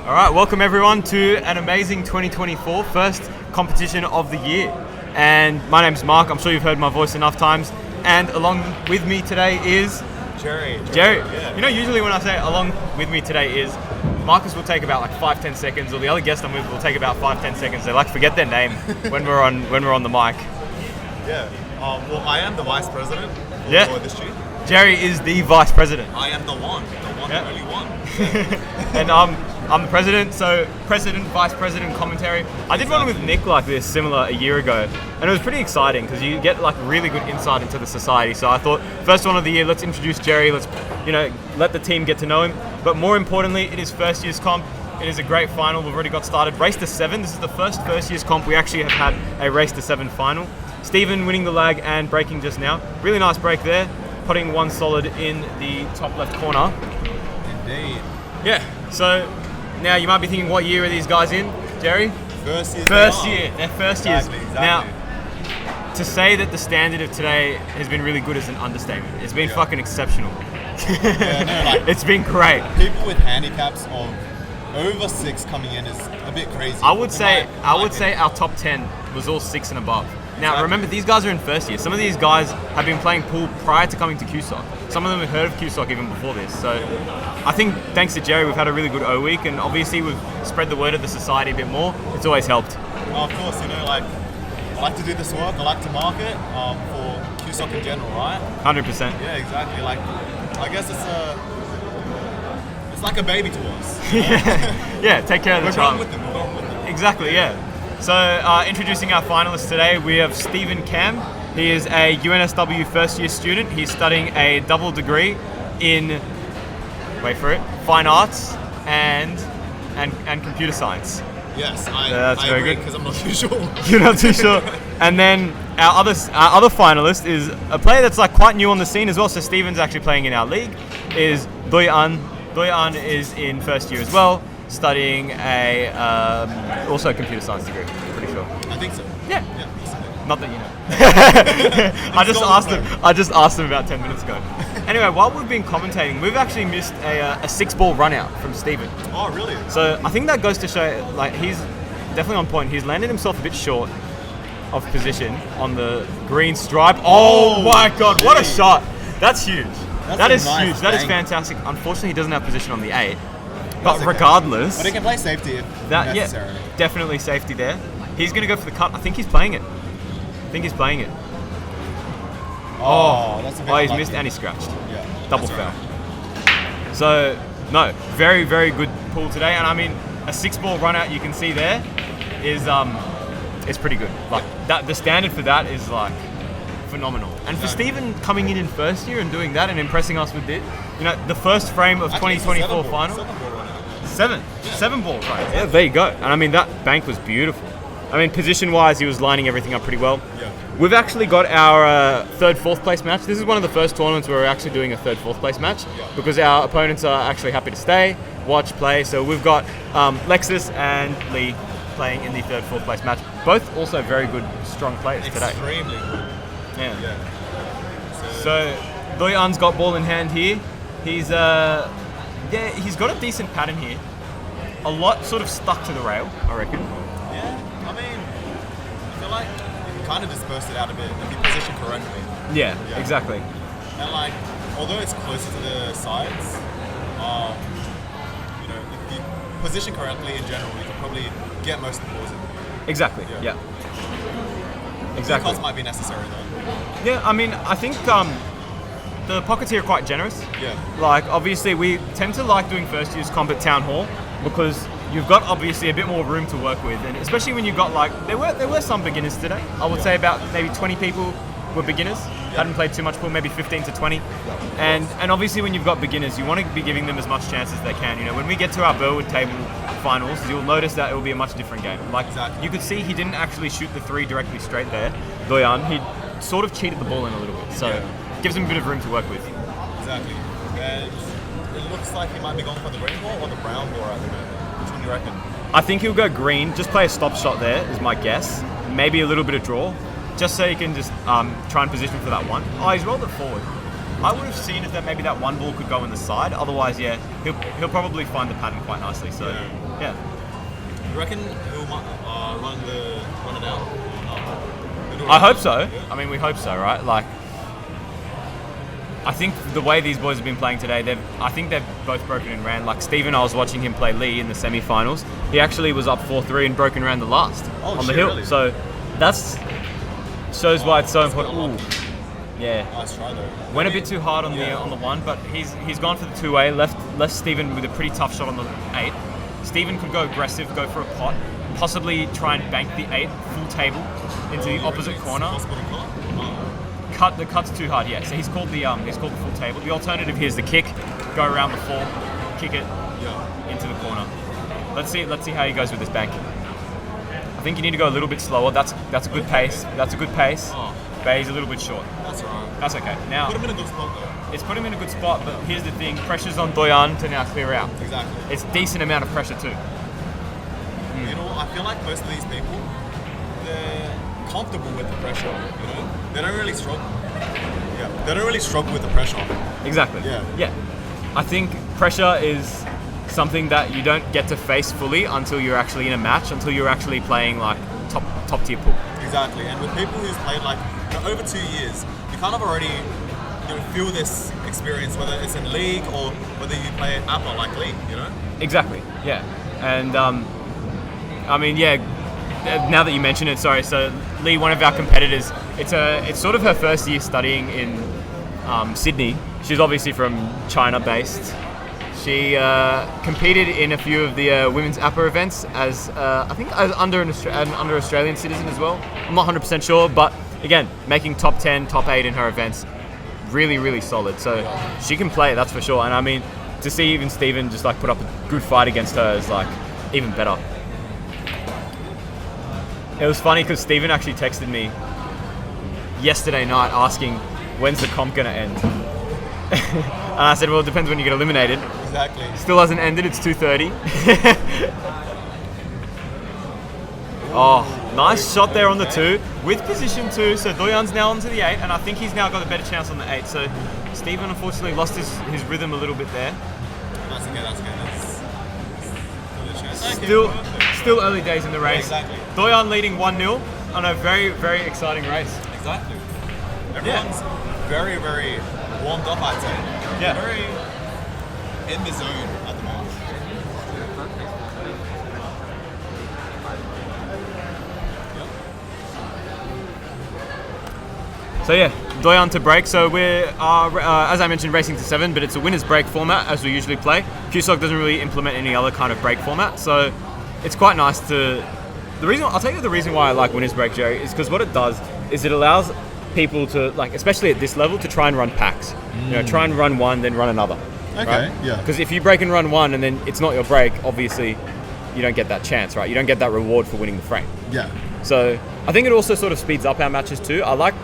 All right, welcome everyone to an amazing 2024 first competition of the year. And my name's Mark. I'm sure you've heard my voice enough times. And along with me today is Jerry. Yeah. You know, usually when I say along with me today is Marcus will take about like 5-10 seconds, or the other guest I'm with will take about 5-10 seconds. They like to forget their name when we're on the mic. Yeah. Well, I am the vice president for this year. Jerry is the vice president. I am the one, the only one. And I'm the president, so president, vice president commentary. I did one with Nick like this similar a year ago, and it was pretty exciting because you get like really good insight into the society. So I thought, first one of the year, let's introduce Jerry, let's let the team get to know him. But more importantly, it is first year's comp. It is a great final. We've already got started. Race to 7. This is the first year's comp we actually have had a race to 7 final. Stephen winning the lag and breaking just now. Really nice break there. Putting one solid in the top left corner. Indeed. Yeah, so now you might be thinking, what year are these guys in, Jerry? First year. They're first years. Exactly. Now, to say that the standard of today has been really good is an understatement. It's been fucking exceptional. It's been great. People with handicaps of over 6 coming in is a bit crazy. I would say our top 10 was all 6 and above. Now, remember, these guys are in first year. Some of these guys have been playing pool prior to coming to CueSoc. Some of them have heard of CueSoc even before this. So I think thanks to Jerry, we've had a really good O week, and obviously we've spread the word of the society a bit more. It's always helped. Well, of course, I like to do this work. I like to market for CueSoc in general, right? 100%. Yeah, exactly. I guess it's like a baby to us. Yeah, take care of the child. We're going with them. Exactly, yeah. So introducing our finalists today, we have Stephen Cam. He is a UNSW first year student. He's studying a double degree in, wait for it, fine arts and computer science. Yes, that's I very agree good. because I'm not too sure. You're not too sure. And then our other finalist is a player that's like quite new on the scene as well. So Stephen's actually playing in our league. Is Duy Anh. Duy Anh is in first year as well, studying also a computer science degree. Pretty sure. I think so. Yeah. Not that you know. I just asked him about 10 minutes ago. Anyway, while we've been commentating, we've actually missed a 6-ball run out from Stephen. Oh, really? So I think that goes to show, like, he's definitely on point. He's landed himself a bit short of position on the green stripe. Oh my God, what a shot! That's huge. That is nice huge. That is bang. fantastic. Unfortunately, he doesn't have position on the 8. But That's okay. Regardless, But he can play safety if necessary. Yeah, definitely safety there. He's going to go for the cut. I think he's playing it. Oh, that's a bit he's unlucky. missed and he scratched. Yeah, Double that's foul. right. So, no, very, very good pool today. And I mean, a 6-ball run out you can see there is pretty good. Like that, the standard for that is like phenomenal. And for Stephen coming in first year and doing that and impressing us with it, the first frame of 2024 final. 7-ball run out. 7-ball, right? Yeah, there you go. And I mean, that bank was beautiful. I mean, position-wise, he was lining everything up pretty well. Yeah. We've actually got our 3rd, 4th place match. This is one of the first tournaments where we're actually doing a 3rd, 4th place match because our opponents are actually happy to stay, watch, play. So we've got Lexus and Lee playing in the 3rd, 4th place match. Both also very good, strong players today. Extremely good. Yeah. So Duy Anh's got ball in hand here. He's got a decent pattern here. A lot sort of stuck to the rail, I reckon. Yeah, I mean, I feel like you can kind of disperse it out a bit if you position correctly. Yeah, exactly. And although it's closer to the sides, if you position correctly in general, you can probably get most of the balls in. Exactly. Yeah. Exactly. Cuts might be necessary though. Yeah, I mean, I think the pockets here are quite generous. Yeah. Like, obviously, we tend to like doing first year's comp at Town Hall because you've got obviously a bit more room to work with, and especially when you've got there were some beginners today. I would say about maybe 20 people were beginners. Hadn't played too much pool, maybe 15 to 20. And obviously when you've got beginners, you want to be giving them as much chance as they can. When we get to our Burwood table finals, you'll notice that it will be a much different game. You could see he didn't actually shoot the 3 directly straight there, Duy Anh. He sort of cheated the ball in a little bit, so gives him a bit of room to work with. Exactly. And it looks like he might be going for the green ball or the brown ball at the moment. Which one do you reckon? I think he'll go green, just play a stop shot there, is my guess. Maybe a little bit of draw, just so he can just try and position for that one. Oh, he's rolled it forward. I would have seen is that maybe that one ball could go in the side. Otherwise, yeah, he'll probably find the pattern quite nicely. So, yeah. You reckon he'll run it out or not? I hope so. Yeah. I mean, we hope so, right? Like, I think the way these boys have been playing today, I think they've both broken and ran. Like Stephen, I was watching him play Lee in the semi-finals. He actually was up 4-3 and broken ran the last on the hill. Really? So that's shows why it's so important. Ooh. Yeah. Nice try though. Went a bit too hard on the one, but he's gone for the 2A. Left Stephen with a pretty tough shot on the 8. Stephen could go aggressive, go for a pot, possibly try and bank the 8 full table into the opposite corner. The cut's too hard, yeah. So he's called the full table. The alternative here is the kick, go around the 4, kick it into the corner. Let's see how he goes with this bank. I think you need to go a little bit slower. That's a good pace. That's a good pace. But he's a little bit short. That's alright. That's okay. Now put him in a good spot though. It's put him in a good spot, but here's the thing: pressure's on Duy Anh to now clear out. Exactly. It's a decent amount of pressure too. You know, I feel like most of these people, they're comfortable with the pressure. You know, they don't really struggle. Yeah, they don't really struggle with the pressure. Exactly. Yeah. I think pressure is something that you don't get to face fully until you're actually in a match, until you're actually playing like top tier pool. Exactly. And with people who's played like over 2 years, you kind of already feel this experience, whether it's in league or whether you play at APA like league. You know. Exactly. Yeah. And I mean, yeah. Now that you mention it, sorry. So Lee, one of our competitors, it's sort of her first year studying in Sydney. She's obviously from China based. She competed in a few of the women's APA events as I think under Australian citizen as well. I'm not 100% sure, but again, making top 10, top 8 in her events, really, really solid. So she can play, that's for sure. And I mean, to see even Stephen just like put up a good fight against her is like even better. It was funny because Stephen actually texted me yesterday night asking, when's the comp going to end? And I said, well, it depends when you get eliminated. Exactly. Still hasn't ended, it's 2:30. Oh, nice shot there on the 2 with position 2. So Duy Anh's now onto the 8, and I think he's now got a better chance on the 8. So Stephen unfortunately lost his rhythm a little bit there. That's okay. Still early days in the race. Yeah, exactly. Duy Anh leading 1-0 on a very, very exciting race. Exactly. Everyone's very, very warmed up, I'd say. Yeah. Very in the zone at the moment. So yeah, Duy Anh to break. So we're, as I mentioned, racing to 7, but it's a winner's break format as we usually play. CueSoc doesn't really implement any other kind of break format, so it's quite nice to... I'll tell you the reason why I like winner's break, Jerry, is because what it does is it allows people to, like, especially at this level, to try and run packs. You know, try and run one, then run another. Okay, right? yeah. Because if you break and run one and then it's not your break, obviously you don't get that chance, right? You don't get that reward for winning the frame. Yeah. So I think it also sort of speeds up our matches too. I like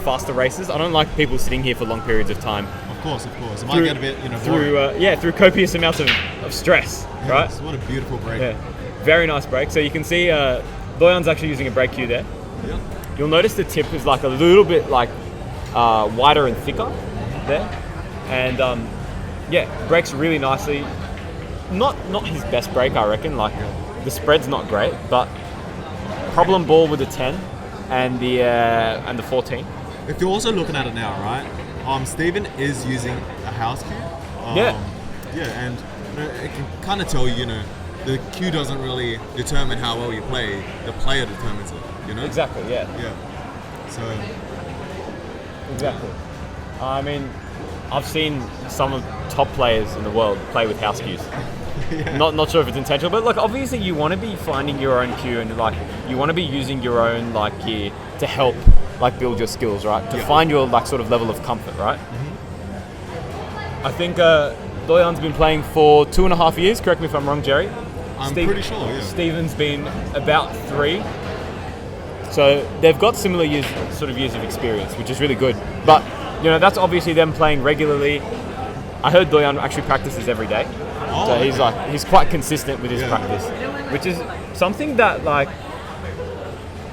faster races. I don't like people sitting here for long periods of time. Of course. It might get a bit, through copious amounts of stress, right? What a beautiful break. Yeah. Very nice break. So you can see Duy Anh's actually using a break cue there. Yeah. You'll notice the tip is like a little bit like wider and thicker there. And breaks really nicely. Not his best break, I reckon. Like the spread's not great, but problem ball with the 10 and the 14. If you're also looking at it now, right? Stephen is using a house cue. And it can kind of tell you, the cue doesn't really determine how well you play. The player determines it. Exactly. Yeah. Yeah. So. Exactly. I mean, I've seen some of the top players in the world play with house cues. Yeah. Not sure if it's intentional, but like obviously you want to be finding your own cue and like you want to be using your own like gear to help like build your skills, right? To find your like sort of level of comfort, right? Mm-hmm. I think Duy Anh's been playing for 2.5 years. Correct me if I'm wrong, Jerry. I'm pretty sure. Yeah. Stephen's been about 3. So they've got similar years of experience, which is really good. But that's obviously them playing regularly. I heard Duy Anh actually practices every day. So he's quite consistent with his practice, which is something that like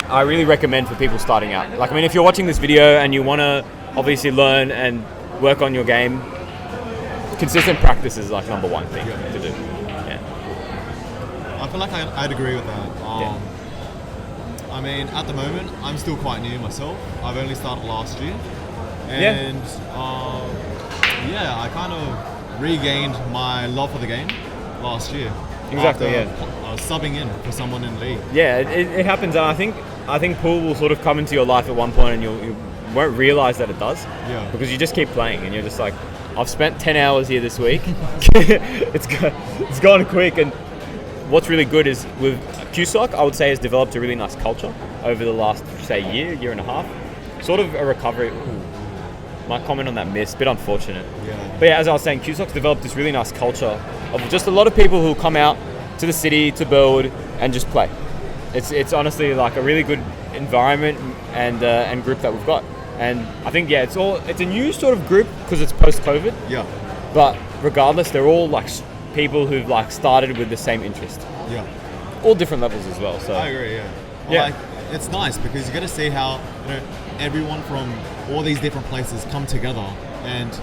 I really recommend for people starting out. Like, I mean, if you're watching this video and you want to obviously learn and work on your game. Consistent practice is like number one thing to do. Yeah. I feel like I'd agree with that. I mean, at the moment, I'm still quite new myself. I've only started last year. And I kind of regained my love for the game last year. Exactly, Subbing in for someone in the league. Yeah, it happens. And I think pool will sort of come into your life at one point and you won't realise that it does. Yeah. Because you just keep playing and you're just like, I've spent 10 hours here this week. It's gone quick. And what's really good is with CueSoc, I would say, has developed a really nice culture over the last, say, year and a half. Sort of a recovery. Ooh, my comment on that miss, a bit unfortunate. Yeah. But yeah, as I was saying, CueSoc's developed this really nice culture of just a lot of people who come out to the city to build and just play. It's honestly like a really good environment and group that we've got. And I think it's a new sort of group because it's post-COVID. Yeah. But regardless, they're all like people who've like started with the same interest. Yeah. All different levels as well. So I agree. Yeah. Yeah. Like, it's nice because you get to see how everyone from all these different places come together, and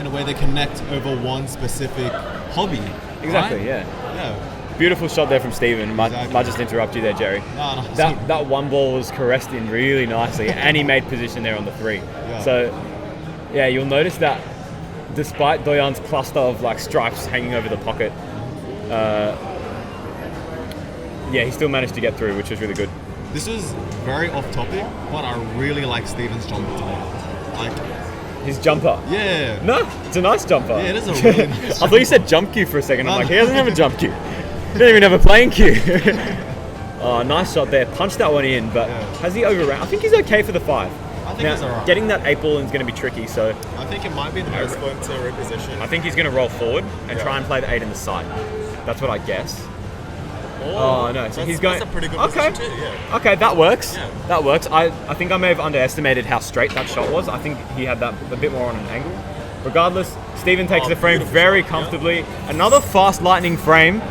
in a way they connect over one specific hobby. Exactly. Right? Yeah. Beautiful shot there from Steven. Might just interrupt you there, Jerry. No. That one ball was caressed in really nicely, and he made position there on the 3. Yeah. So, yeah, you'll notice that despite Duy Anh's cluster of like stripes hanging over the pocket, he still managed to get through, which was really good. This is very off topic, but I really like Steven's jumper today. Like his jumper. Yeah. No, it's a nice jumper. Yeah, it is a really nice I thought you said jump cue for a second. I'm like, he doesn't have a jump cue. He doesn't even have a playing cue. Oh, nice shot there. Punched that one in, but has he overran? I think he's okay for the 5. I think he's alright. Getting that 8 ball in is going to be tricky, so I think it might be the best for him to reposition. I think he's going to roll forward and try and play the 8 in the side. That's what I guess. Oh no, so he's going. That's a pretty good position too, yeah. Okay, that works. Yeah. That works. I think I may have underestimated how straight that shot was. I think he had that a bit more on an angle. Regardless, Steven takes the frame very comfortably. Yeah. Another fast lightning frame.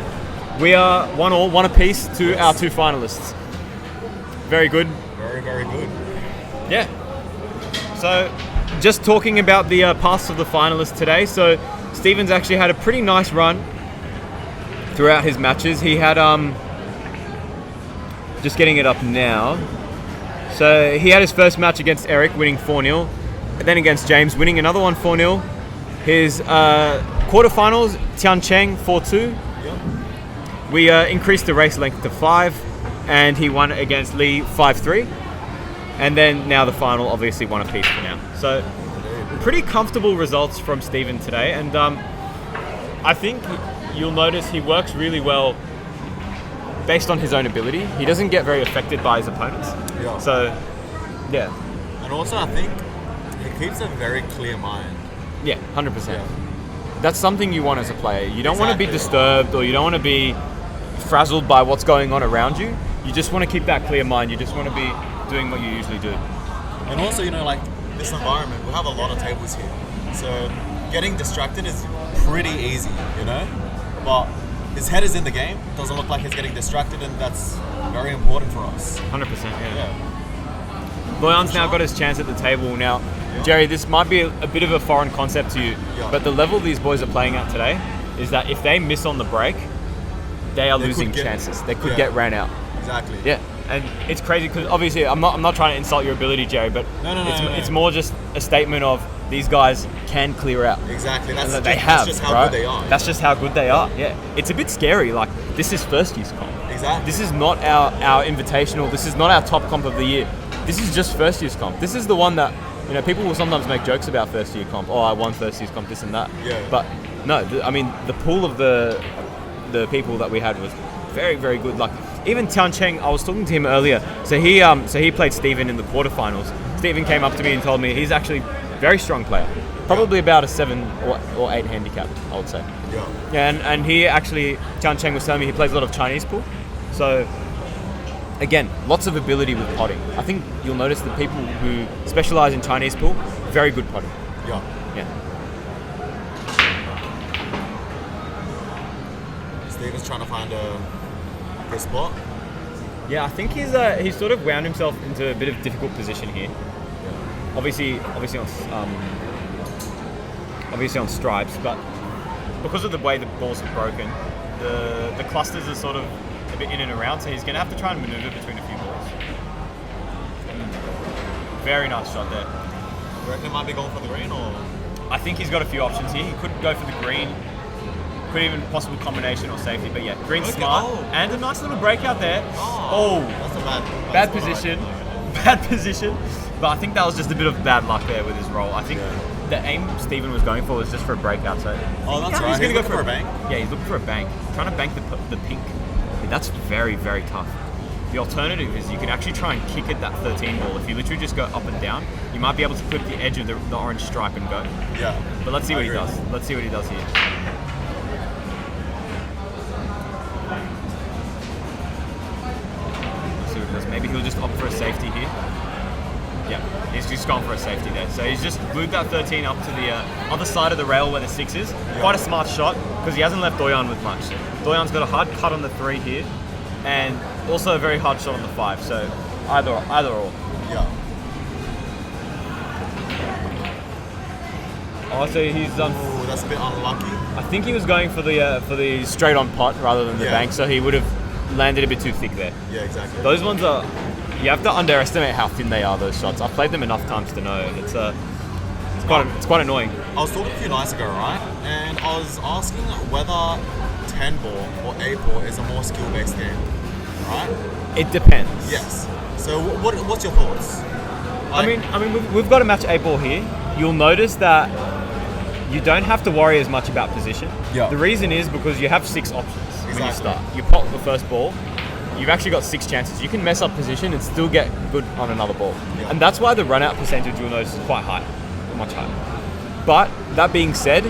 We are 1-1, 1 apiece to our 2 finalists. Very good. Very, very good. Yeah. So, just talking about the paths of the finalists today. So, Steven's actually had a pretty nice run throughout his matches. He had just getting it up now. So he had his first match against Eric, winning 4-0. Then against James, winning another one 4-0. His quarterfinals, Tian Cheng 4-2. Yep. We increased the race length to 5, and he won against Lee 5-3. And then now the final, obviously 1 apiece for now. So pretty comfortable results from Steven today, and I think you'll notice he works really well based on his own ability. He doesn't get very affected by his opponents. Yeah. So, yeah. And also, I think he keeps a very clear mind. Yeah, 100%. Yeah. That's something you want as a player. You don't want to be disturbed, or you don't want to be frazzled by what's going on around you. You just want to keep that clear mind. You just want to be doing what you usually do. And also, like this environment, we have a lot of tables here. So getting distracted is pretty easy, But his head is in the game. Doesn't look like he's getting distracted, and that's very important for us. 100%, yeah. Duy Anh's now got his chance at the table. Now, Jerry, this might be a bit of a foreign concept to you, but the level these boys are playing at today is that if they miss on the break, they are losing chances. They could get ran out. Exactly. Yeah, and it's crazy because obviously I'm not trying to insult your ability, Jerry, but it's more just a statement of these guys can clear out. Exactly. That's just how right? good they are. That's just how good they are. Yeah. It's a bit scary. Like, this is first year's comp. Exactly. This is not our invitational. This is not our top comp of the year. This is just first year's comp. This is the one that, people will sometimes make jokes about first year comp. Oh, I won first year's comp, this and that. Yeah. But no, the pool of the people that we had was very, very good. Like, even Tian Cheng, I was talking to him earlier. So he played Steven in the quarterfinals. Steven came up to me and told me he's actually a very strong player. Probably about a 7 or 8 handicap, I would say. Yeah. And he actually, Tian Cheng was telling me he plays a lot of Chinese pool. So, again, lots of ability with potting. I think you'll notice that people who specialize in Chinese pool, very good potting. Yeah. Steven's trying to find a good spot. Yeah, I think he's sort of wound himself into a bit of difficult position here. Obviously on obviously on stripes, but because of the way the balls are broken, the clusters are sort of a bit in and around, so he's going to have to try and maneuver between a few balls. Very nice shot there. You reckon it might be going for the green, or? I think he's got a few options here. He could go for the green, could even possible combination or safety, but yeah, green's smart. Oh. And a nice little breakout there. Oh, that's a bad position. Bad position. But I think that was just a bit of bad luck there with his roll. I think the aim Stephen was going for was just for a breakout. So that's right. He's going to go for a bank. Yeah, he's looking for a bank. Trying to bank the pink. Yeah, that's very, very tough. The alternative is you can actually try and kick at that 13 ball. If you literally just go up and down, you might be able to clip the edge of the orange stripe and go. Yeah. But let's see what he does. Let's see what he does here. Let's see what he does. Maybe he'll just opt for a safety here. Yeah, he's just gone for a safety there. So he's just glued that 13 up to the other side of the rail where the 6 is. Yeah. Quite a smart shot because he hasn't left Duy Anh with much. Duy Anh's got a hard cut on the 3 here, and also a very hard shot on the 5. So either or. Yeah. Oh, so he's done. Ooh, that's a bit unlucky. I think he was going for the straight on pot rather than the bank, so he would have landed a bit too thick there. Yeah, exactly. Those ones are. You have to underestimate how thin they are. Those shots. I've played them enough times to know it's quite annoying. I was talking to you nights ago, right? And I was asking whether 10 ball or 8 ball is a more skill-based game, right? It depends. Yes. So what's your thoughts? I mean, we've got a match 8 ball here. You'll notice that you don't have to worry as much about position. Yeah. The reason is because you have 6 options when you Exactly. start. You pop the first ball. You've actually got 6 chances. You can mess up position and still get good on another ball. Yeah. And that's why the run-out percentage, you'll notice, is quite high. Much higher. But, that being said,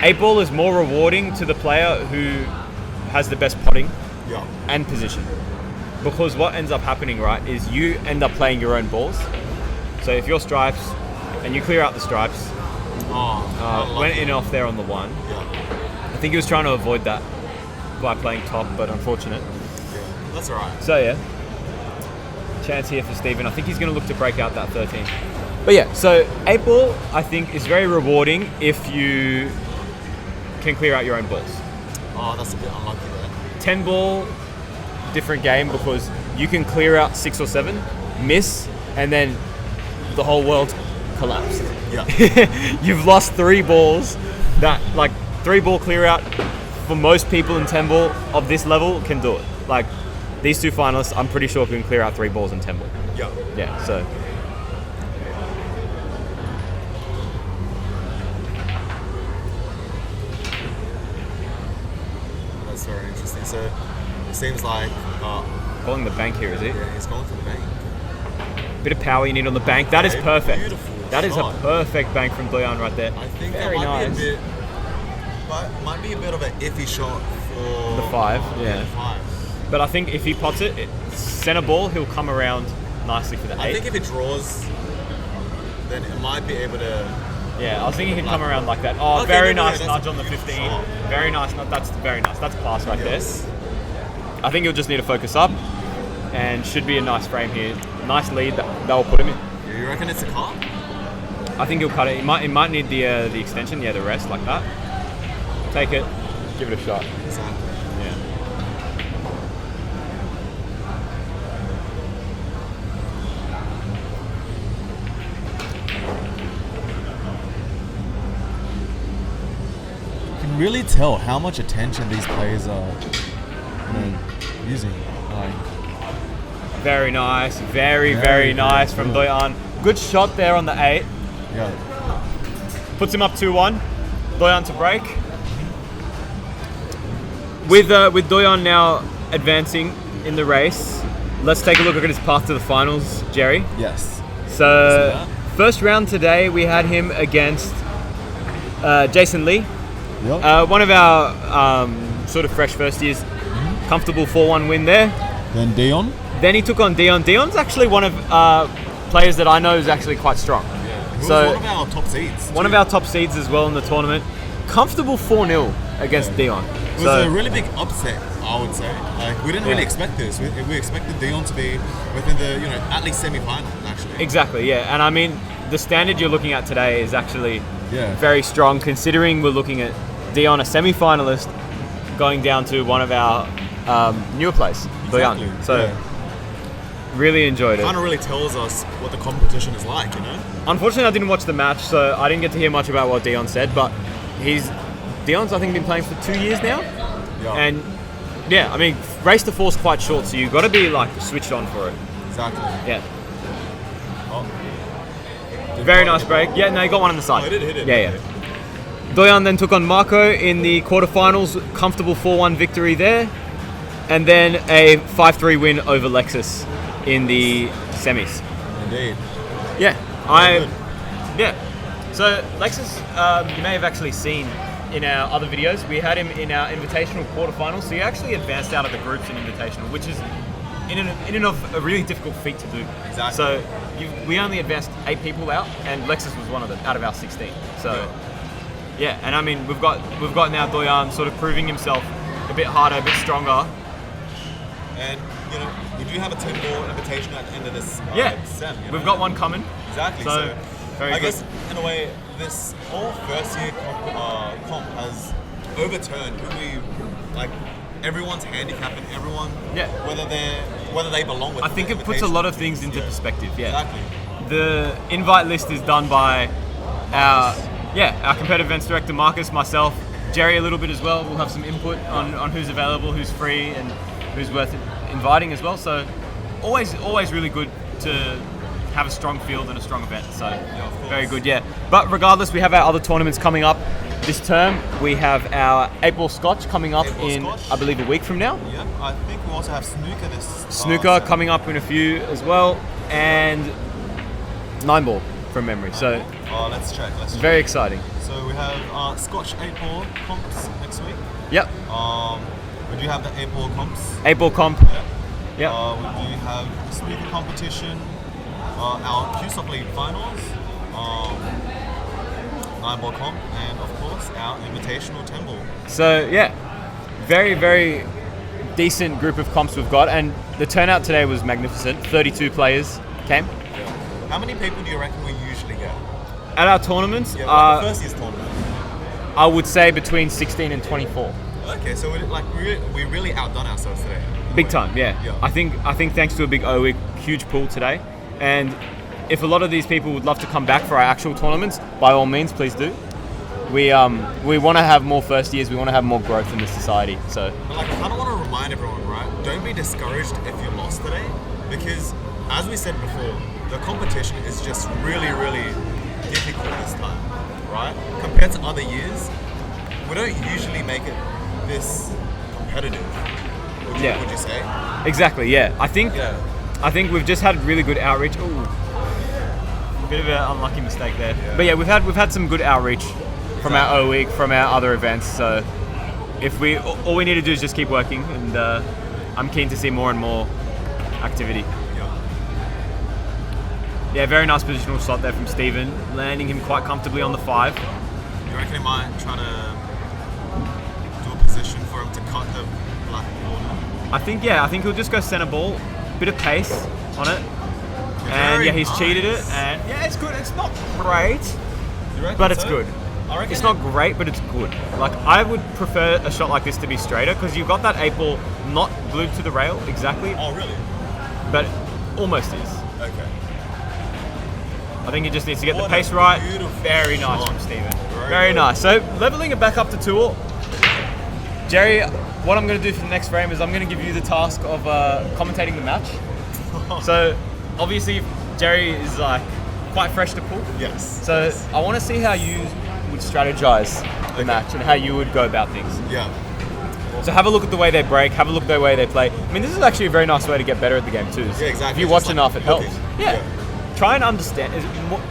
8 ball is more rewarding to the player who has the best potting and position. Because what ends up happening, right, is you end up playing your own balls. So if you're stripes, and you clear out the stripes, went in off there on the 1. Yeah. I think he was trying to avoid that by playing top, but unfortunate. That's alright. So yeah, chance here for Stephen. I think he's going to look to break out that 13. But yeah, so 8 ball I think is very rewarding if you can clear out your own balls. Oh, that's a bit unlucky there. 10 ball, different game because you can clear out 6 or 7, miss, and then the whole world collapsed. Yeah. You've lost 3 balls. That 3 ball clear out for most people in 10 ball of this level can do it. Like these 2 finalists, I'm pretty sure can clear out 3 balls in 10 ball. Yeah. Yeah. So. That's very interesting. So it seems like Calling the bank here, is it? Yeah, he's going for the bank. Bit of power you need on the bank. That is perfect. Beautiful that is shot. a perfect bank from Duy Anh right there. I think very that nice. might be a bit of an iffy shot for The 5, yeah. The 5. But I think if he pots it, center ball, he'll come around nicely for the 8. I think if it draws, then it might be able to. Yeah, I was thinking he'd come around like that. Oh, Okay, very no, nice that's nudge a on the beautiful 15. shot. Very nice. That's very nice. That's class right Yes. there. I think he'll just need to focus up and should be a nice frame here. Nice lead that will put him in. You reckon it's a car? I think he'll cut it. He might need the extension, the rest like that. Take it, give it a shot. Exactly. Yeah. You can really tell how much attention these players are using. Very nice. Very nice from Duy Anh. Good shot there on the 8. Yeah. Puts him up 2-1. Duy Anh to break. With Duy Anh now advancing in the race, let's take a look at his path to the finals, Jerry. Yes. So, first round today, we had him against Jason Lee. Yep. One of our sort of fresh first years. Comfortable 4-1 win there. Then Dion. Then he took on Dion. Dion's actually one of players that I know is actually quite strong. Yeah. So one of our top seeds. One of our top seeds as well in the tournament. Comfortable 4-0 against Dion. It was a really big upset, I would say. Like we didn't really expect this. We expected Dion to be within the at least semi-final actually. Exactly, yeah. And I mean the standard you're looking at today is actually very strong, considering we're looking at Dion, a semi-finalist, going down to one of our newer players, Duy Anh. So really enjoyed it. Kind of really tells us what the competition is like, you know? Unfortunately, I didn't watch the match, so I didn't get to hear much about what Dion said, but Dion's, I think, been playing for 2 years now. Yeah. And yeah, I mean, race to 4's quite short, so you've got to be like switched on for it. Exactly. Yeah. Oh. Very nice break. Yeah, no, he got one on the side. Oh, he did, hit it. Yeah. Duy Anh then took on Marco in the quarterfinals. Comfortable 4-1 victory there. And then a 5-3 win over Lexus in the semis. Indeed. Yeah. Good. Yeah. So Lexus, you may have actually seen in our other videos, we had him in our invitational quarterfinals. So he actually advanced out of the groups in invitational, which is in and of a really difficult feat to do. Exactly. So we only advanced 8 people out, and Lexus was one of them out of our 16. So yeah, and I mean we've got now Duy Anh sort of proving himself a bit harder, a bit stronger. And you know, we do have a 10-ball invitation at the end of this sem. We've got one coming. Exactly. So very I good. guess in a way, this whole first year comp has overturned who we like. Everyone's handicapping everyone. Yeah. Whether they belong with. I think it puts a lot of things into perspective. Yeah. Exactly. The invite list is done by our competitive events director Marcus, myself, Jerry a little bit as well. We'll have some input on who's available, who's free, and who's worth inviting as well. So always really good to have a strong field and a strong event. So very good, yeah. But regardless, we have our other tournaments coming up this term. We have our 8-ball Scotch coming up I believe, a week from now. Yeah, I think we also have snooker Snooker coming up in a few as well, and 9-ball from memory. So let's check. Very exciting. So we have Scotch 8-ball comps next week. Yep. We do have the 8-ball comps. 8-ball comp. Yep. We do have snooker competition, our CueSoc League finals, 9-ball comp, and of course our invitational 10-ball. So yeah, very, very decent group of comps we've got, and the turnout today was magnificent. 32 players came. How many people do you reckon we usually get? At our tournaments? Yeah, like the first year's tournament. I would say between 16 and 24. Okay, so we really outdone ourselves today. Big time, yeah. I think thanks to a big O week, huge pool today, and if a lot of these people would love to come back for our actual tournaments, by all means, please do. We want to have more first years. We want to have more growth in the society. So, but I kind of want to remind everyone, right? Don't be discouraged if you lost today, because as we said before, the competition is just really, really difficult this time, right? Compared to other years, we don't usually make it this competitive. Would you say? Exactly. Yeah. I think we've just had really good outreach. Ooh. Bit of an unlucky mistake there. Yeah. But yeah, we've had some good outreach from our O week, from our other events. So all we need to do is just keep working, and I'm keen to see more and more activity. Yeah, very nice positional shot there from Steven, landing him quite comfortably on the 5. You reckon he might try to do a position for him to cut the black border? I think he'll just go center ball, bit of pace on it. And he's cheated it, and it's good. It's not great, but it's good. It's not great, but it's good. Like, I would prefer a shot like this to be straighter, because you've got that 8-ball not glued to the rail exactly. Oh, really? But almost is. Okay. I think he just needs to get the pace right. Very nice from Steven. Very nice. So leveling it back up to 2-all. Jerry, what I'm going to do for the next frame is I'm going to give you the task of commentating the match. So obviously Jerry is quite fresh to pool. Yes. So I want to see how you would strategize the match and how you would go about things. Yeah. So have a look at the way they break, have a look at the way they play. I mean, this is actually a very nice way to get better at the game too. Yeah, exactly. If you watch enough, it helps. Yeah. Try and understand.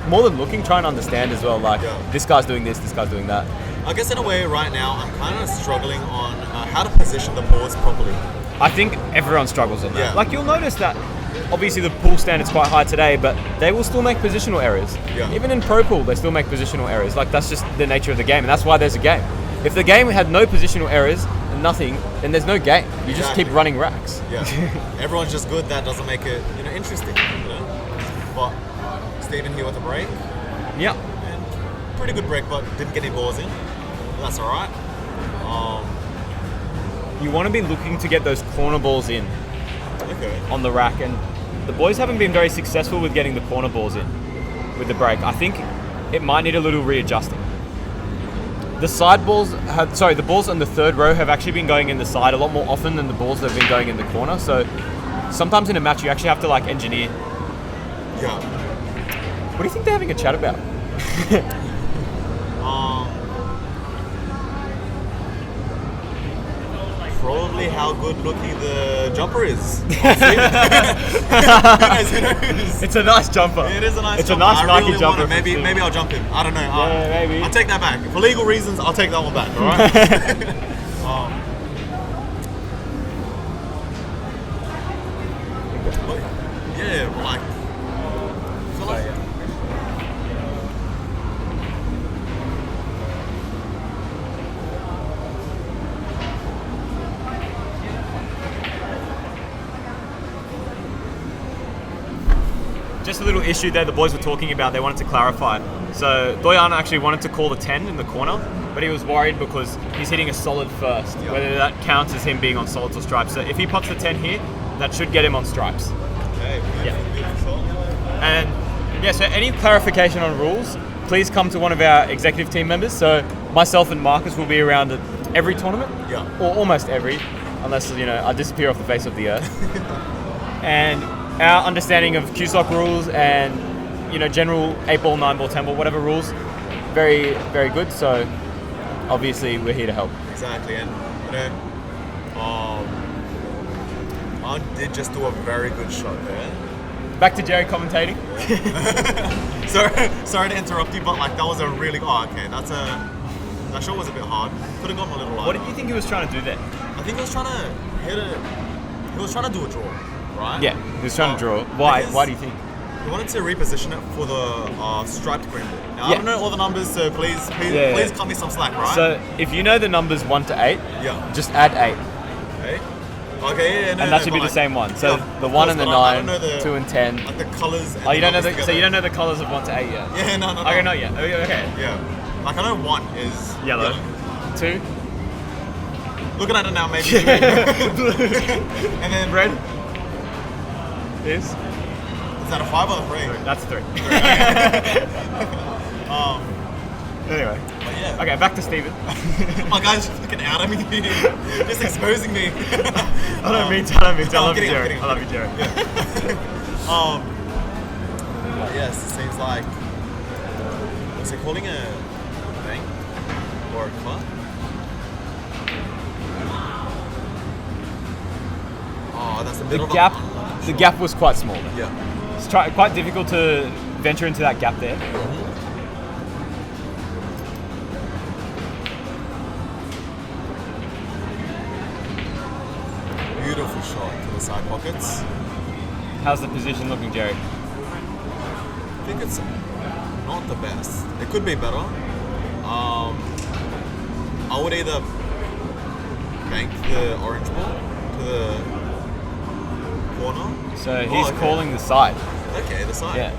More than looking, try and understand as well. This guy's doing this guy's doing that. I guess in a way right now, I'm kind of struggling on how to position the boards properly. I think everyone struggles on that. Yeah. Like, you'll notice that obviously the pool standard's quite high today, but they will still make positional errors. Yeah. Even in pro pool, they still make positional errors. Like, that's just the nature of the game, and that's why there's a game. If the game had no positional errors and nothing, then there's no game. You just keep running racks. Yeah. Everyone's just good. That doesn't make it interesting. But Steven here with a break. Yeah. pretty good break, but didn't get any balls in. That's all right. You want to be looking to get those corner balls in on the rack, and the boys haven't been very successful with getting the corner balls in with the break. I think it might need a little readjusting. The side balls the balls on the third row have actually been going in the side a lot more often than the balls that have been going in the corner. So sometimes in a match you actually have to like engineer. Yeah. What do you think they're having a chat about? Probably how good looking the jumper is. It's a nice jumper. It is a nice it's jumper. A nice I Nike really jumper. Maybe I'll jump him. I don't know. Yeah, maybe. I'll take that back. For legal reasons, I'll take that one back. All right. Yeah, like. So like Just a little issue there the boys were talking about, they wanted to clarify. So Duy Anh actually wanted to call the 10 in the corner, but he was worried because he's hitting a solid first, whether that counts as him being on solids or stripes. So if he pots the 10 here, that should get him on stripes. Okay, beautiful. And yeah, so any clarification on rules, please come to one of our executive team members. So myself and Marcus will be around at every tournament, or almost every, unless I disappear off the face of the earth. And our understanding of CueSoc rules and general 8-ball, 9-ball, 10-ball, whatever rules, very, very good. So obviously we're here to help. Exactly, and I did just do a very good shot there. Back to Jerry commentating. Sorry to interrupt you, but like that was a really that shot was a bit hard. Could have gotten a little lighter. What did you think he was trying to do there? I think he was trying to hit it. He was trying to do a draw, right? Yeah, he was trying to draw. Why? Why do you think? He wanted to reposition it for the striped green ball. Now, I don't know all the numbers, so please cut me some slack, right? So if you know the numbers 1 to 8, just add 8. Okay, and that should be the same one. So the 1 and the 9, 2 and 10. Like the colors. And you don't know so you don't know the colors of 1 to 8 yet? Yeah, no. Okay, not yet. Okay. Yeah. Like I know 1 is yellow. 2. Looking at it now, maybe. And then red. Is that a 5 or a 3? That's 3. Anyway. Yeah. Okay, back to Steven. My guy's just looking out at me, just exposing me. I don't mean to. I love you, Jared. I love you, Jared. Yeah. Yes, it seems like. Was he calling a bank or a club? Oh, that's a bit of gap. The gap was quite small. Yeah. It's quite difficult to venture into that gap there. Beautiful shot to the side pockets. How's the position looking, Jerry? I think it's not the best. It could be better. I would either bank the orange ball to the corner. So he's calling the side. Okay, the side. Yeah.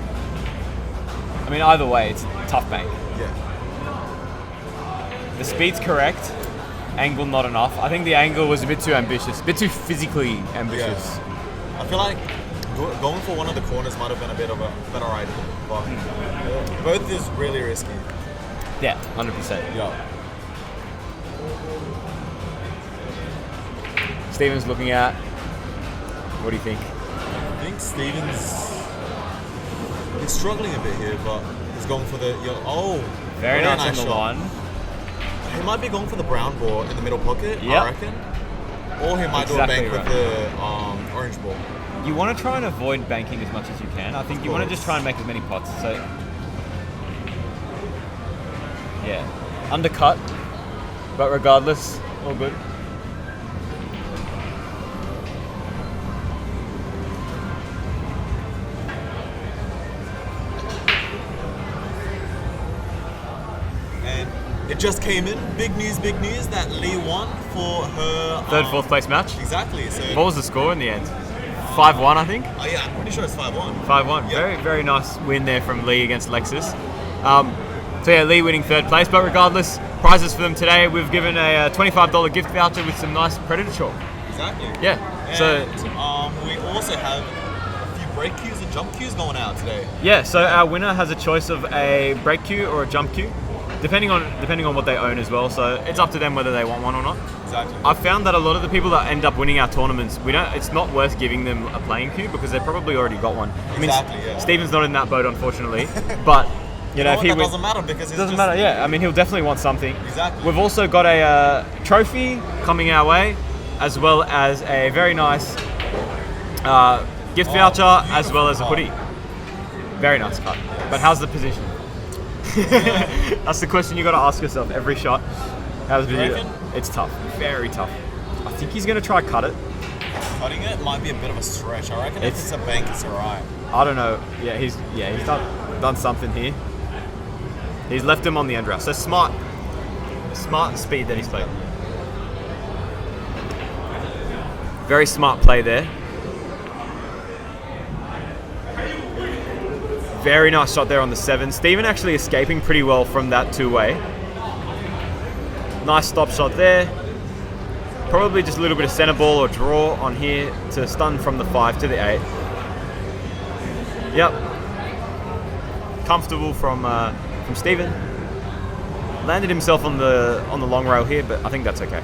I mean, either way, it's a tough bank. Yeah. The speed's correct. Angle not enough. I think the angle was a bit too ambitious, a bit too physically ambitious. Yeah. I feel like going for one of the corners might have been a bit of a better idea, but both is really risky. Yeah, 100%. Yeah. Steven's looking at. What do you think? I think he's struggling a bit here, but he's going for the very nice on the shot. 1. He might be going for the brown ball in the middle pocket, I reckon. Or he might do a bank with the orange ball. You want to try and avoid banking as much as you can. I think you want to just try and make as many pots. So, yeah, undercut, but regardless, all good. It just came in. Big news that Lee won for her... Third, fourth place match? Exactly. So what was the score in the end? 5-1, I think? Oh yeah, I'm pretty sure it's 5-1. 5-1. Yeah. Very, very nice win there from Lee against Lexus. So yeah, Lee winning third place, but regardless, prizes for them today. We've given a $25 gift voucher with some nice Predator chalk. Exactly. Yeah. And, we also have a few break cues and jump cues going out today. Yeah, so our winner has a choice of a break cue or a jump cue, depending on what they own as well. So it's up to them whether they want one or not. Exactly. I've found that a lot of the people that end up winning our tournaments, it's not worth giving them a playing cue because they've probably already got one. Exactly, yeah. Steven's not in that boat, unfortunately, but you know, if he that doesn't matter because it doesn't matter. Yeah, I mean, he'll definitely want something. Exactly. We've also got a trophy coming our way, as well as a very nice gift voucher, as well as a hoodie. Very nice cut. But how's the position? That's the question you got to ask yourself every shot. How's the position? It's tough, very tough. I think he's gonna try cut it. Cutting it might be a bit of a stretch. I reckon if it's a bank, it's alright. I don't know. Yeah, he's done something here. He's left him on the end route. So smart speed that he's played. Very smart play there. Very nice shot there on the 7. Steven actually escaping pretty well from that two-way. Nice stop shot there. Probably just a little bit of center ball or draw on here to stun from the 5 to the 8. Yep. Comfortable from Steven. Landed himself on the long rail here, but I think that's okay.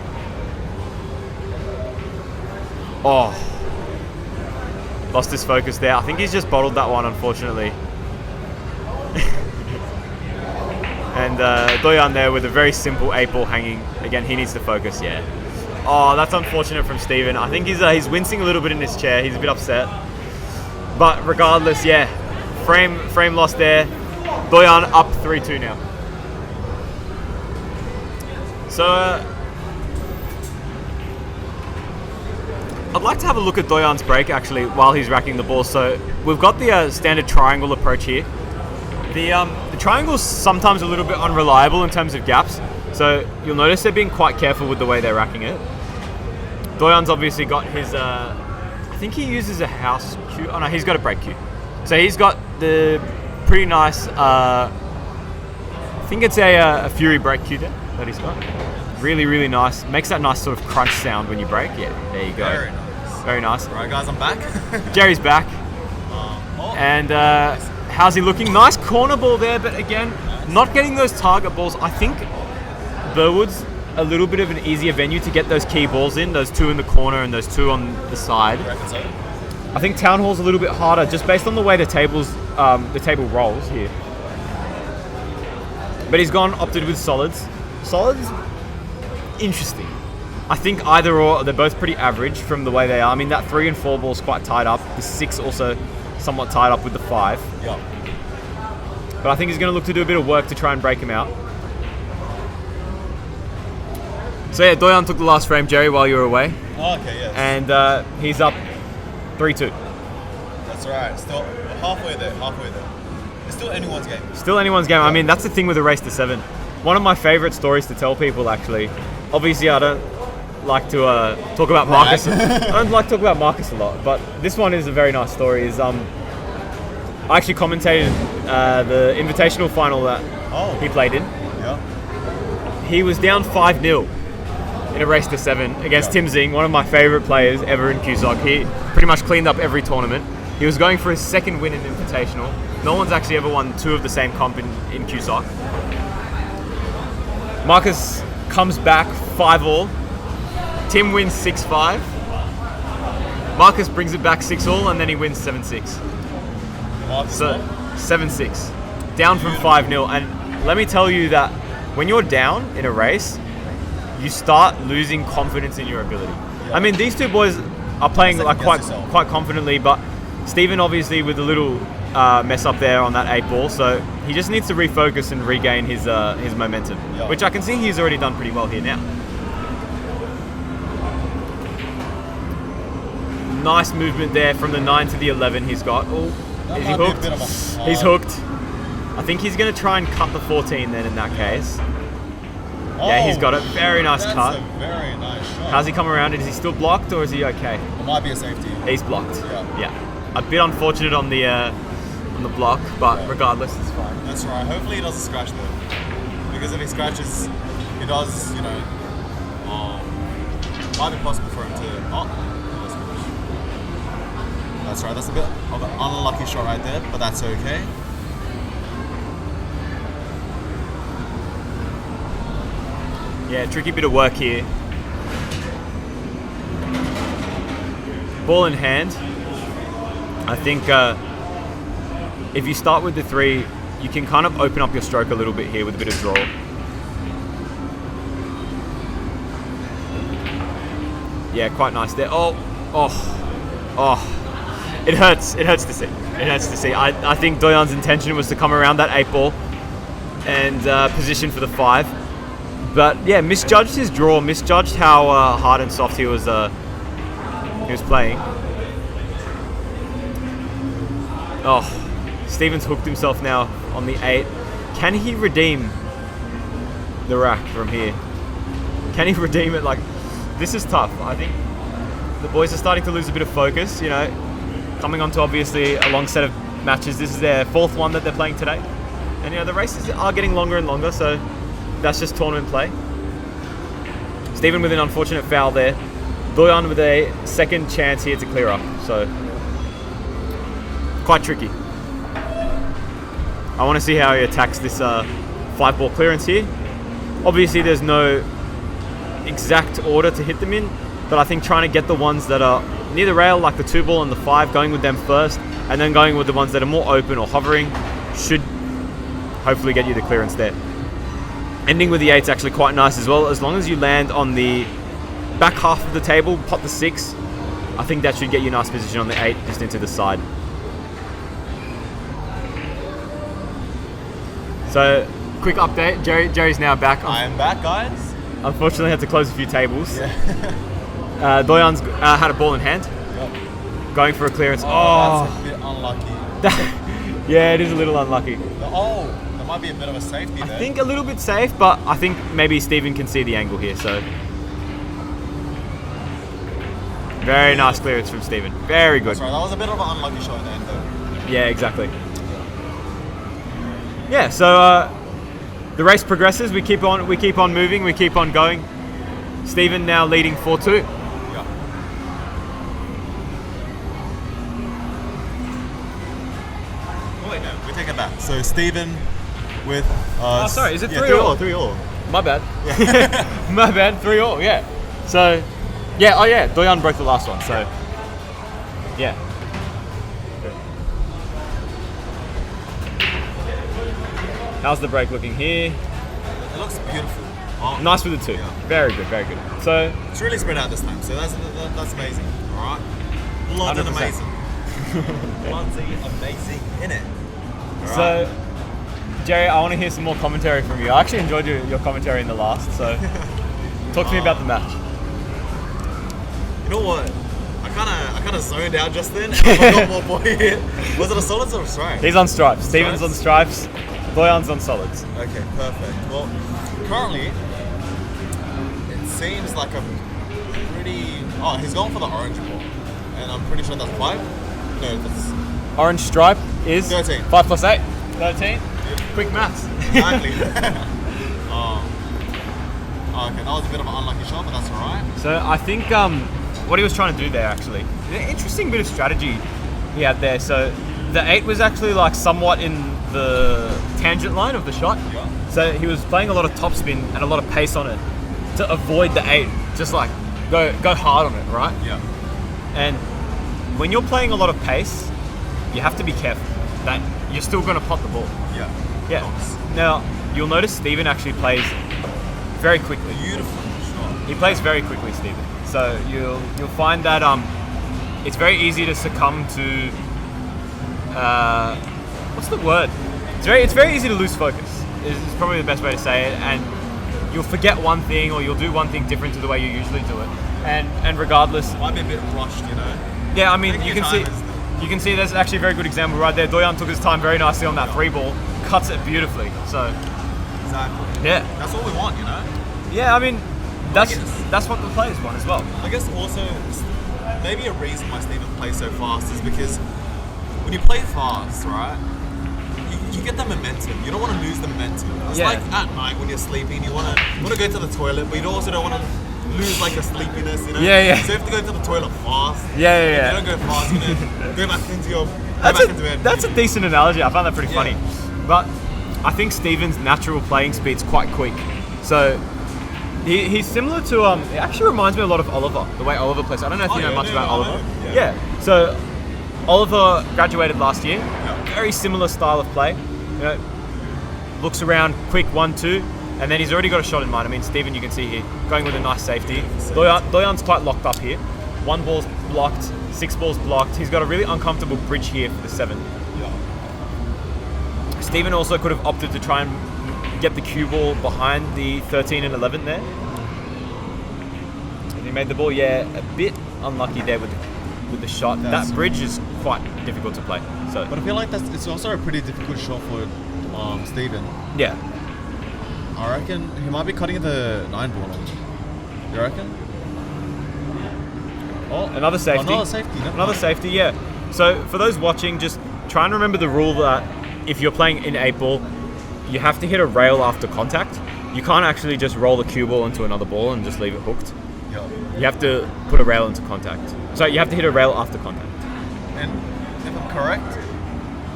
Oh. Lost his focus there. I think he's just bottled that one, unfortunately. And Duy Anh there with a very simple 8-ball hanging. Again, he needs to focus, yeah. Oh, that's unfortunate from Steven. I think he's wincing a little bit in his chair. He's a bit upset. But regardless, yeah. Frame lost there. Duy Anh up 3-2 now. So, I'd like to have a look at Duy Anh's break actually while he's racking the ball. So we've got the standard triangle approach here. The triangle's sometimes a little bit unreliable in terms of gaps. So you'll notice they're being quite careful with the way they're racking it. Duy Anh's obviously got his, I think he uses a house cue. Oh no, he's got a break cue. So he's got the pretty nice, I think it's a Fury break cue there that he's got. Really, really nice. Makes that nice sort of crunch sound when you break. Yeah, there you go. Very nice. Very nice. Right guys, I'm back. Jerry's back. And how's he looking? Nice corner ball there, but again, not getting those target balls. I think Burwood's a little bit of an easier venue to get those key balls in, those 2 in the corner and those 2 on the side. You reckon so? I think Town Hall's a little bit harder just based on the way the table rolls here. But he's opted with solids. Solids, interesting. I think either or, they're both pretty average from the way they are. I mean, that 3 and 4 ball's quite tied up. The 6 also somewhat tied up with the 5. Yeah. But I think he's going to look to do a bit of work to try and break him out. So yeah, Duy Anh took the last frame, Jerry, while you were away. Oh, okay, yes. And he's up 3-2. That's right. Still halfway there. It's still anyone's game. Still anyone's game. I mean, that's the thing with the race to 7. One of my favorite stories to tell people, actually. Obviously, I don't like to talk about Marcus. I don't like to talk about Marcus a lot, but this one is a very nice story. I actually commentated the invitational final that he played in. Yeah. He was down 5-0 in a race to 7 against Tim Zing, one of my favorite players ever in CueSoc. He pretty much cleaned up every tournament. He was going for his second win in invitational. No one's actually ever won 2 of the same comp in CueSoc. Marcus comes back 5-all. Tim wins 6-5. Marcus brings it back 6-all, and then he wins 7-6. So 7-6, down from 5-0. And let me tell you that when you're down in a race, you start losing confidence in your ability. I mean, these two boys are playing like quite confidently, but Steven obviously with a little mess up there on that 8-ball, so he just needs to refocus and regain his momentum, which I can see he's already done pretty well here now. Nice movement there from the 9 to the 11 he's got. Oh, is he hooked? He's hooked. I think he's going to try and cut the 14 then in that case. Yeah, he's got it. Very nice cut. That's a very nice shot. How's he come around? Is he still blocked or is he okay? It might be a safety. He's blocked. Yeah. A bit unfortunate on the on the block, but regardless, it's fine. That's right. Hopefully he doesn't scratch though, because if he scratches, he does, might be possible for him to. Oh, that's right. That's a bit of an unlucky shot right there, but that's okay. Yeah, tricky bit of work here. Ball in hand. I think if you start with the 3, you can kind of open up your stroke a little bit here with a bit of draw. Yeah, quite nice there. Oh. It hurts. It hurts to see. It hurts to see. I think Duy An's intention was to come around that 8 ball and position for the 5. But yeah, misjudged his draw, misjudged how hard and soft he was playing. Oh, Stephen's hooked himself now on the 8. Can he redeem the rack from here? Can he redeem it? Like, this is tough. I think the boys are starting to lose a bit of focus, coming on to obviously a long set of matches. This is their 4th one that they're playing today. And the races are getting longer and longer, so that's just tournament play. Stephen with an unfortunate foul there. Duy Anh with a second chance here to clear up, so quite tricky. I want to see how he attacks this 5-ball clearance here. Obviously there's no exact order to hit them in, but I think trying to get the ones that are near the rail, like the 2-ball and the 5, going with them first, and then going with the ones that are more open or hovering, should hopefully get you the clearance there. Ending with the 8's actually quite nice as well. As long as you land on the back half of the table, pot the 6, I think that should get you a nice position on the 8, just into the side. So, quick update. Jerry's now back. I am back, guys. Unfortunately, had to close a few tables. Yeah. Duy An's had a ball in hand. Yep. Going for a clearance. That's a bit unlucky. Yeah, it is a little unlucky. There might be a bit of a safety there. I think a little bit safe, but I think maybe Stephen can see the angle here, so. Very nice clearance from Stephen. Very good. That's right, that was a bit of an unlucky shot at the end though. Yeah, exactly. Yeah, so the race progresses. We keep on moving. We keep on going. Stephen now leading 4-2. Yeah. Oh wait, no, we take it back. So Stephen with. Sorry, is it 3-all? 3-all. My bad. Yeah. My bad. 3-all. Yeah. So, yeah. Oh yeah. Duy Anh broke the last one. So, yeah. How's the break looking here? It looks beautiful. Oh, nice with the 2. Yeah. Very good, very good. So it's really spread out this time, so that's amazing. All right, bloody 100%. amazing. Bloody amazing, innit? Right. So, Jerry, I want to hear some more commentary from you. I actually enjoyed your commentary in the last. So, talk to me about the match. You know what? I kind of zoned out just then. And I forgot what boy hit. Was it a solids or a stripe? He's on stripes. Stephen's on stripes. Duy An's on solids. Okay, perfect. Well, currently, it seems like a pretty... Oh, he's going for the orange ball. And I'm pretty sure that's 5. No, that's... Orange stripe is... 13. 5 plus 8. 13. Yep. Quick maths. Exactly. Okay, that was a bit of an unlucky shot, but that's alright. So I think what he was trying to do there, actually, an interesting bit of strategy he had there. So the 8 was actually like somewhat in the tangent line of the shot. Yeah. So he was playing a lot of topspin and a lot of pace on it to avoid the 8. Just like go hard on it, right? Yeah. And when you're playing a lot of pace, you have to be careful that you're still going to pot the ball. Yeah. Yeah. Now, you'll notice Stephen actually plays very quickly. Beautiful shot. He plays very quickly, Stephen. So you'll find that it's very easy to succumb to what's the word? It's very easy to lose focus. Is probably the best way to say it, and you'll forget one thing or you'll do one thing different to the way you usually do it. And regardless, Might be a bit rushed, you know. yeah, I mean you can see there's actually a very good example right there. Duy Anh took his time very nicely on that 3 ball, cuts it beautifully. So Exactly. yeah, That's all we want, you know. yeah. I mean that's what the players want as well. I guess also maybe a reason why Stephen plays so fast is because when you play fast, right? You get the momentum. You don't want to lose the momentum. It's like at night when you're sleeping, you want to go to the toilet, but you also don't want to lose like the sleepiness, you know? Yeah. So you have to go to the toilet fast. Yeah. If you don't go fast, you know, go back into bed. That's a decent analogy. I found that pretty funny. But I think Steven's natural playing speed's quite quick. So he's similar to it actually reminds me a lot of Oliver, the way Oliver plays. I don't know if you know much about Oliver. Yeah. So Oliver graduated last year. Very similar style of play. You know, looks around, quick 1-2, and then he's already got a shot in mind. I mean, Steven, you can see here, going with a nice safety. Duyan's quite locked up here. 1 ball's blocked, 6 balls blocked. He's got a really uncomfortable bridge here for the 7. Steven also could have opted to try and get the cue ball behind the 13 and 11 there. And he made the ball, a bit unlucky there with the shot. That bridge is quite difficult to play. So, but I feel like it's also a pretty difficult shot for Steven. Yeah. I reckon he might be cutting the 9 ball on. You reckon? Oh, another safety. Another safety, yeah. So for those watching, just try and remember the rule that if you're playing in 8 ball, you have to hit a rail after contact. You can't actually just roll the cue ball into another ball and just leave it hooked. Yeah. You have to put a rail into contact. So you have to hit a rail after contact. And if I'm correct,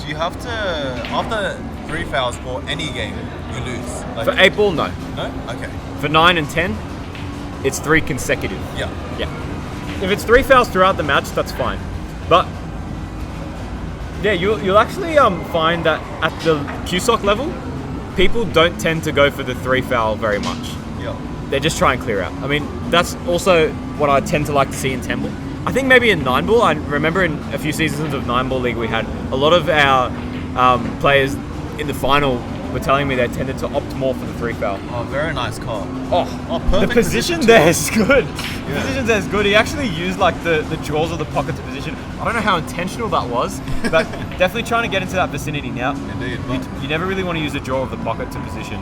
do you have to, after 3 fouls for any game, you lose? Like, for 8 ball, no. No? Okay. For 9 and 10, it's 3 consecutive. Yeah. If it's 3 fouls throughout the match, that's fine. But yeah, you'll actually find that at the CueSoc level, people don't tend to go for the 3 foul very much. Yeah. They just try and clear out. I mean, that's also what I tend to like to see in 10 ball. I think maybe in 9 ball, I remember in a few seasons of 9 ball league, we had a lot of our players in the final were telling me they tended to opt more for the 3 foul. Oh, very nice call. Perfect. The position there is good. The position there is good. He actually used like the jaws of the pocket to position. I don't know how intentional that was, but definitely trying to get into that vicinity now. Indeed. You never really want to use the jaw of the pocket to position.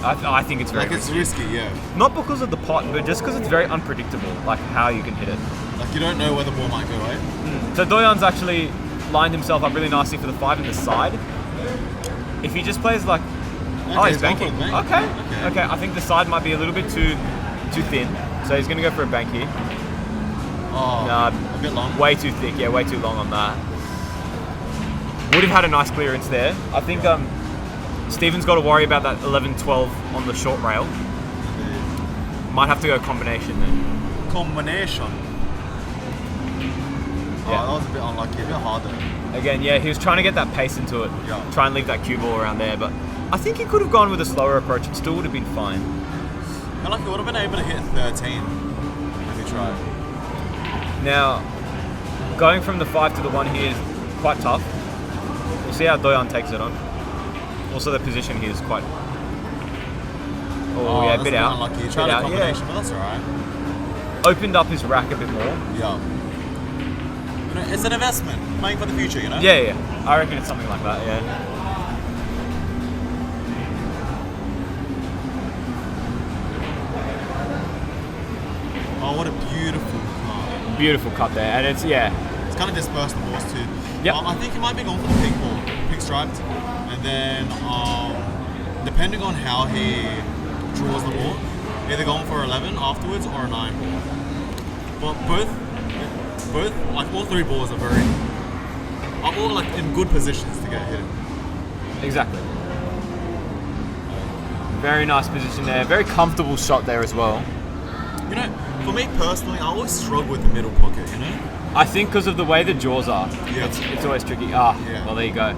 I think it's very risky, yeah. Not because of the pot, but just because it's very unpredictable, like how you can hit it. Like you don't know where the ball might go, right? So Duyan's actually lined himself up really nicely for the 5 in the side. If he just plays like, he's banking. Okay. I think the side might be a little bit too thin, so he's going to go for a bank here. A bit long. Way too thick. Yeah, way too long on that. Would have had a nice clearance there. I think Steven's got to worry about that 11-12 on the short rail. Might have to go combination then. Combination. Yeah. That was a bit unlucky, a bit harder. Again, he was trying to get that pace into it. Yeah. Try and leave that cue ball around there, but I think he could have gone with a slower approach. It still would have been fine. I feel like he would have been able to hit 13 if he tried. Now, going from the 5 to the 1 here is quite tough. We'll see how Duyan takes it on. Also, the position here is quite... a bit out. Unlucky. He tried a combination, but that's alright. Opened up his rack a bit more. Yeah. You know, it's an investment, playing for the future, you know? Yeah. I reckon it's something like that, yeah. Oh, what a beautiful cut. Beautiful cut there, and it's It's kind of dispersed the balls too. Yep. I think he might be going for the pink ball, pink striped, and then depending on how he draws the ball, either going for 11 afterwards or a 9 ball. But both, like all 3 balls are all like in good positions to get hit. Exactly. Very nice position there. Very comfortable shot there as well. You know, for me personally, I always struggle with the middle pocket, you know? I think because of the way the jaws are, Yeah. it's always tricky. Well, there you go.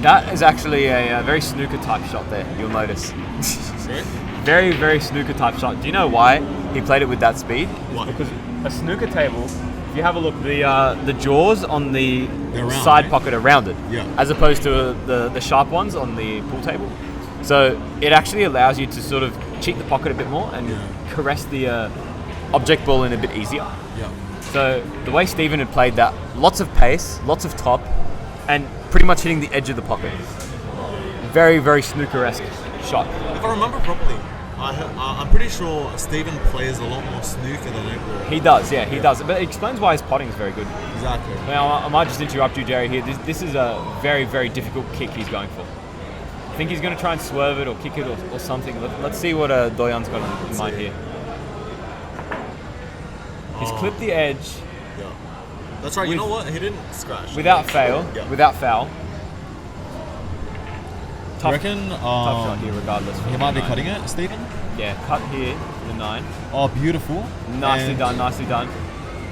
That is actually a very snooker type shot there, you'll notice. Right? Very, very snooker type shot. Do you know why he played it with that speed? Why? Because a snooker table, if you have a look, the jaws on the They're round, side right? pocket are rounded, Yeah. as opposed to the sharp ones on the pool table. So it actually allows you to sort of cheat the pocket a bit more and caress the object ball in a bit easier. Yeah. So the way Steven had played that, lots of pace, lots of top, and pretty much hitting the edge of the pocket. Very, very snooker-esque shot. If I remember properly, I'm pretty sure Stephen plays a lot more snooker than 8-ball. He does, yeah, he does. But it explains why his potting is very good. Exactly. Now, I might just interrupt you, Jerry, here. This is a very, very difficult kick he's going for. I think he's going to try and swerve it or kick it or something. Let's see what Duy An's got in mind here. He's clipped the edge. Yeah. That's right, you know what? He didn't scratch. Without fail. Yeah. Without foul. I reckon tough shot here regardless. He might be cutting it, Stephen? Yeah, cut here, the 9. Oh, beautiful. Nicely done, nicely done.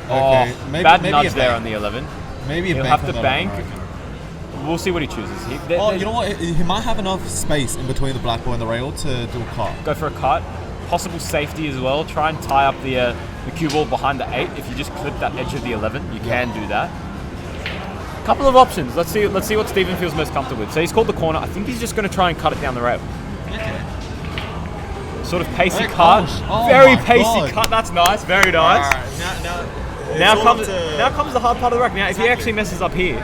Okay, oh, maybe bad a nudge bank. there on the 11. Maybe a He'll bank have to on bank. that one, I reckon. We'll see what he chooses. You know what? He might have enough space in between the black ball and the rail to do a cut. Go for a cut. Possible safety as well. Try and tie up the cue ball behind the 8. If you just clip that edge of the 11, you can do that. Couple of options. Let's see what Stephen feels most comfortable with. So he's called the corner. I think he's just going to try and cut it down the rail. Okay. Sort of pacey Very cut. close. Oh Very my pacey God. cut. That's nice. Very nice. Alright, Now now comes the hard part of the rack. Now, if he actually messes up here,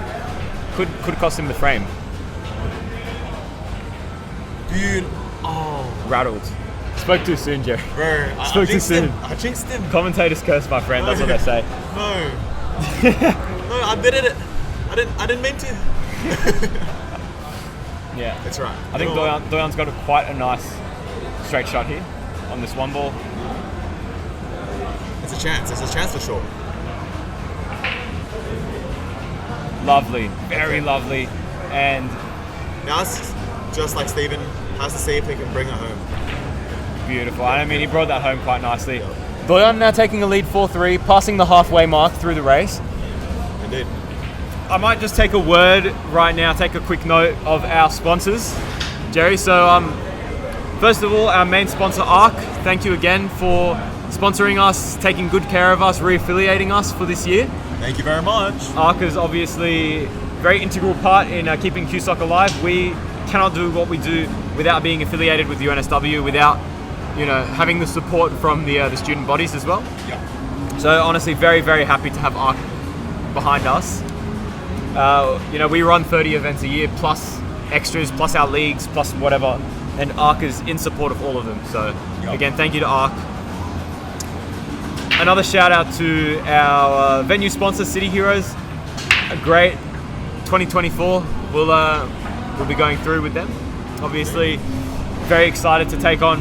could cost him the frame. Dude. Oh. Rattled. Spoke too soon, Jerry. Bro. Spoke too soon. I jinxed him. Commentators curse, my friend. That's what they say. No. No, I did it. I didn't mean to. Yeah. That's right. I think Duy An's got quite a nice straight shot here on this one ball. It's a chance. It's a chance for sure. Lovely. Very lovely. And Now it's just like Stephen has to see if he can bring it home. beautiful. I mean, he brought that home quite nicely. Duy An now taking a lead 4-3, passing the halfway mark through the race. Indeed. I might just take a word right now, take a quick note of our sponsors, Jerry. So, first of all, our main sponsor, ARC. Thank you again for sponsoring us, taking good care of us, re-affiliating us for this year. Thank you very much. ARC is obviously a very integral part in keeping CueSoc alive. We cannot do what we do without being affiliated with UNSW, without having the support from the student bodies as well. Yeah. So honestly, very, very happy to have ARC behind us. We run 30 events a year, plus extras, plus our leagues, plus whatever, and ARC is in support of all of them. So again, thank you to ARC. Another shout out to our venue sponsor, City Heroes. A great 2024. We'll be going through with them. Obviously, very excited to take on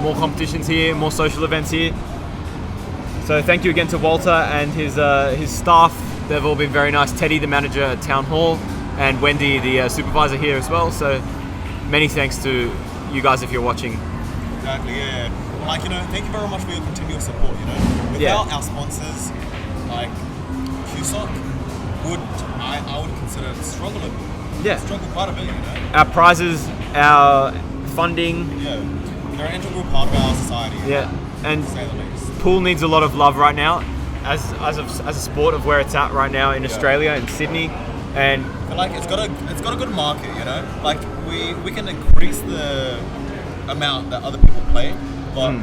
more competitions here, more social events here. So thank you again to Walter and his staff. They've all been very nice. Teddy, the manager at Town Hall, and Wendy, the supervisor here as well. So many thanks to you guys if you're watching. Exactly, yeah. Thank you very much for your continuous support, Without our sponsors, like CueSoc, I would consider it struggling. Yeah. Struggle quite a bit, Our prizes, our funding. Yeah. They're an integral part of our society. Yeah. And to say the least. pool needs a lot of love right now, as a sport of where it's at right now in Australia, in Sydney, and it's got a good market, Like we can increase the amount that other people play, but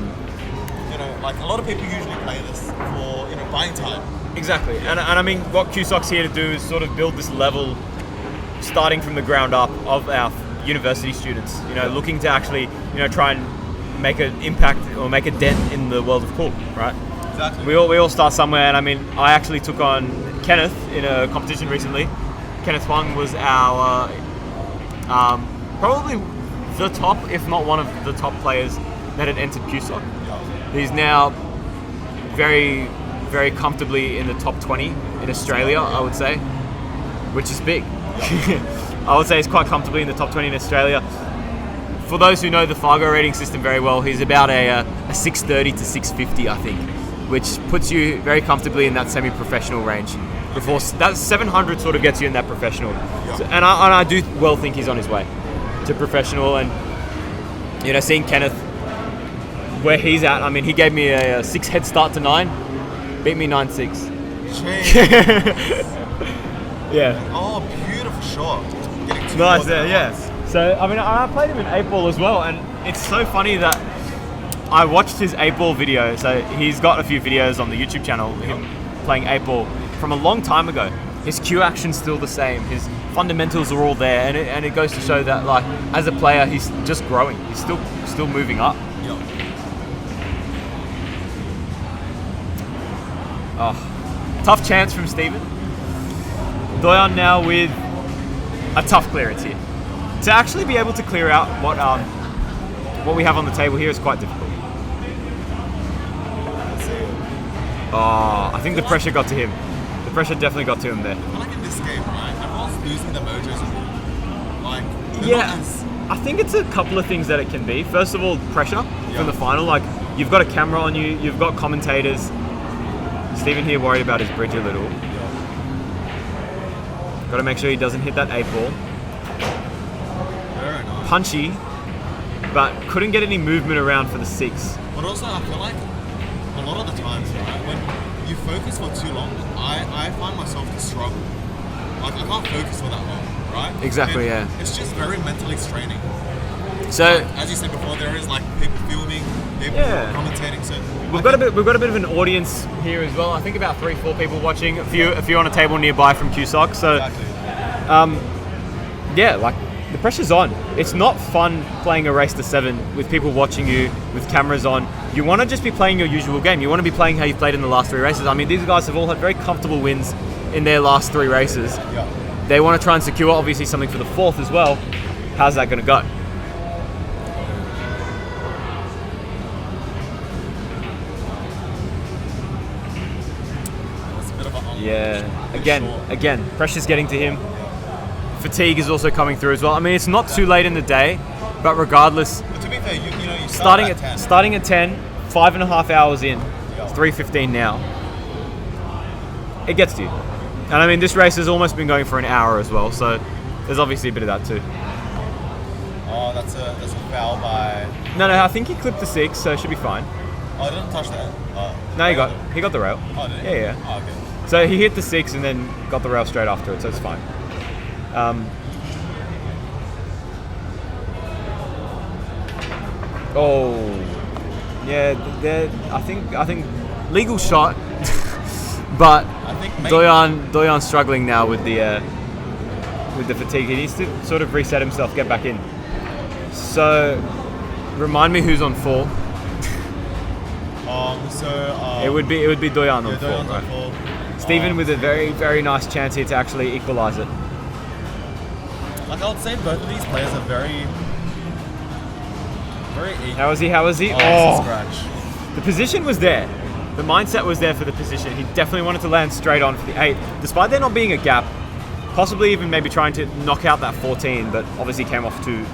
like a lot of people usually play this for buying time. Exactly, and I mean what CueSoc's here to do is sort of build this level, starting from the ground up, of our university students. Looking to actually try and make an impact or make a dent in the world of pool, right? Exactly. We all start somewhere, and I mean, I actually took on Kenneth in a competition recently. Kenneth Huang was our probably the top, if not one of the top players that had entered CueSoc. He's now very, very comfortably in the top 20 in Australia, I would say, which is big. I would say he's quite comfortably in the top 20 in Australia. For those who know the Fargo rating system very well, he's about a 630 to 650, I think, which puts you very comfortably in that semi-professional range. Before that 700 sort of gets you in that professional. So, and I do well think he's on his way to professional. And seeing Kenneth where he's at, I mean, he gave me a 6 head start to 9, beat me 9-6. Yeah. Oh, beautiful shot. Nice there, yeah. So, I mean, I played him in 8-ball as well, and it's so funny that I watched his 8-ball video. So he's got a few videos on the YouTube channel, him playing 8-ball from a long time ago. his cue action's still the same. His fundamentals are all there, and it goes to show that like as a player, he's just growing. He's still moving up. Yeah. Oh, tough chance from Steven. Duy now with a tough clearance here. To actually be able to clear out what we have on the table here is quite difficult. Oh, I think the pressure got to him. The pressure definitely got to him there. I feel like in this game, right, everyone's losing the mojos a bit. Like, yeah, I think it's a couple of things that it can be. First of all, pressure from the final. Like, you've got a camera on you, you've got commentators. Steven here worried about his bridge a little. Got to make sure he doesn't hit that 8 ball. Very nice. Punchy, but couldn't get any movement around for the 6. But also, I feel like a lot of the times, right, when you focus for too long, I find myself to struggle. Like, I can't focus for that long, right? Exactly, and yeah. It's just very mentally straining. So, like, as you said before, there is like people filming, people commentating. So we've got a bit of an audience here as well. I think about 3-4 people watching. A few on a table nearby from CueSoc. So, yeah, like the pressure's on. It's not fun playing a race to 7 with people watching you with cameras on. You want to just be playing your usual game. You want to be playing how you played in the last 3 races. I mean, these guys have all had very comfortable wins in their last 3 races. Yeah. They want to try and secure obviously something for the 4th as well. How's that going to go? Yeah, again, pressure's getting to him. Fatigue is also coming through as well. I mean, it's not too late in the day, but regardless, But to be fair, you starting at 10. starting at 10, 5.5 hours in, it's 3:15 now. It gets to you. And I mean, this race has almost been going for an hour as well, so there's obviously a bit of that too. Oh, that's a foul by. No, I think he clipped the 6, so it should be fine. Oh, I didn't touch that. No, he got the rail. Oh, did he? Yeah. Oh, okay. So he hit the 6 and then got the rail straight after it, so it's fine. I think legal shot, but I think Duy struggling now with the fatigue. He needs to sort of reset himself, get back in. So, remind me who's on 4. It would be Duy on 4, right? On 4. Steven with a very, very nice chance here to actually equalise it. Like, I would say both of these players are very equal. How is he? Oh, it's a scratch. The position was there. The mindset was there for the position. He definitely wanted to land straight on for the 8, despite there not being a gap. Possibly even maybe trying to knock out that 14, but obviously came off too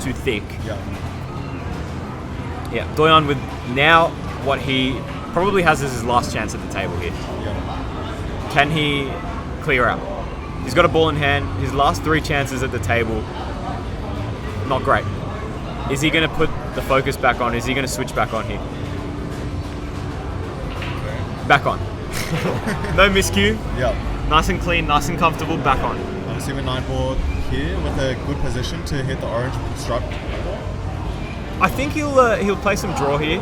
thick. Yeah, Duy with now what he probably has as his last chance at the table here. Yeah. Can he clear out? He's got a ball in hand. His last 3 chances at the table, not great. Is he going to put the focus back on? Is he going to switch back on here? Okay. Back on. No miscue. Yeah. Nice and clean, nice and comfortable, back on. I'm assuming 9 board here with a good position to hit the orange stripe. I think he'll play some draw here.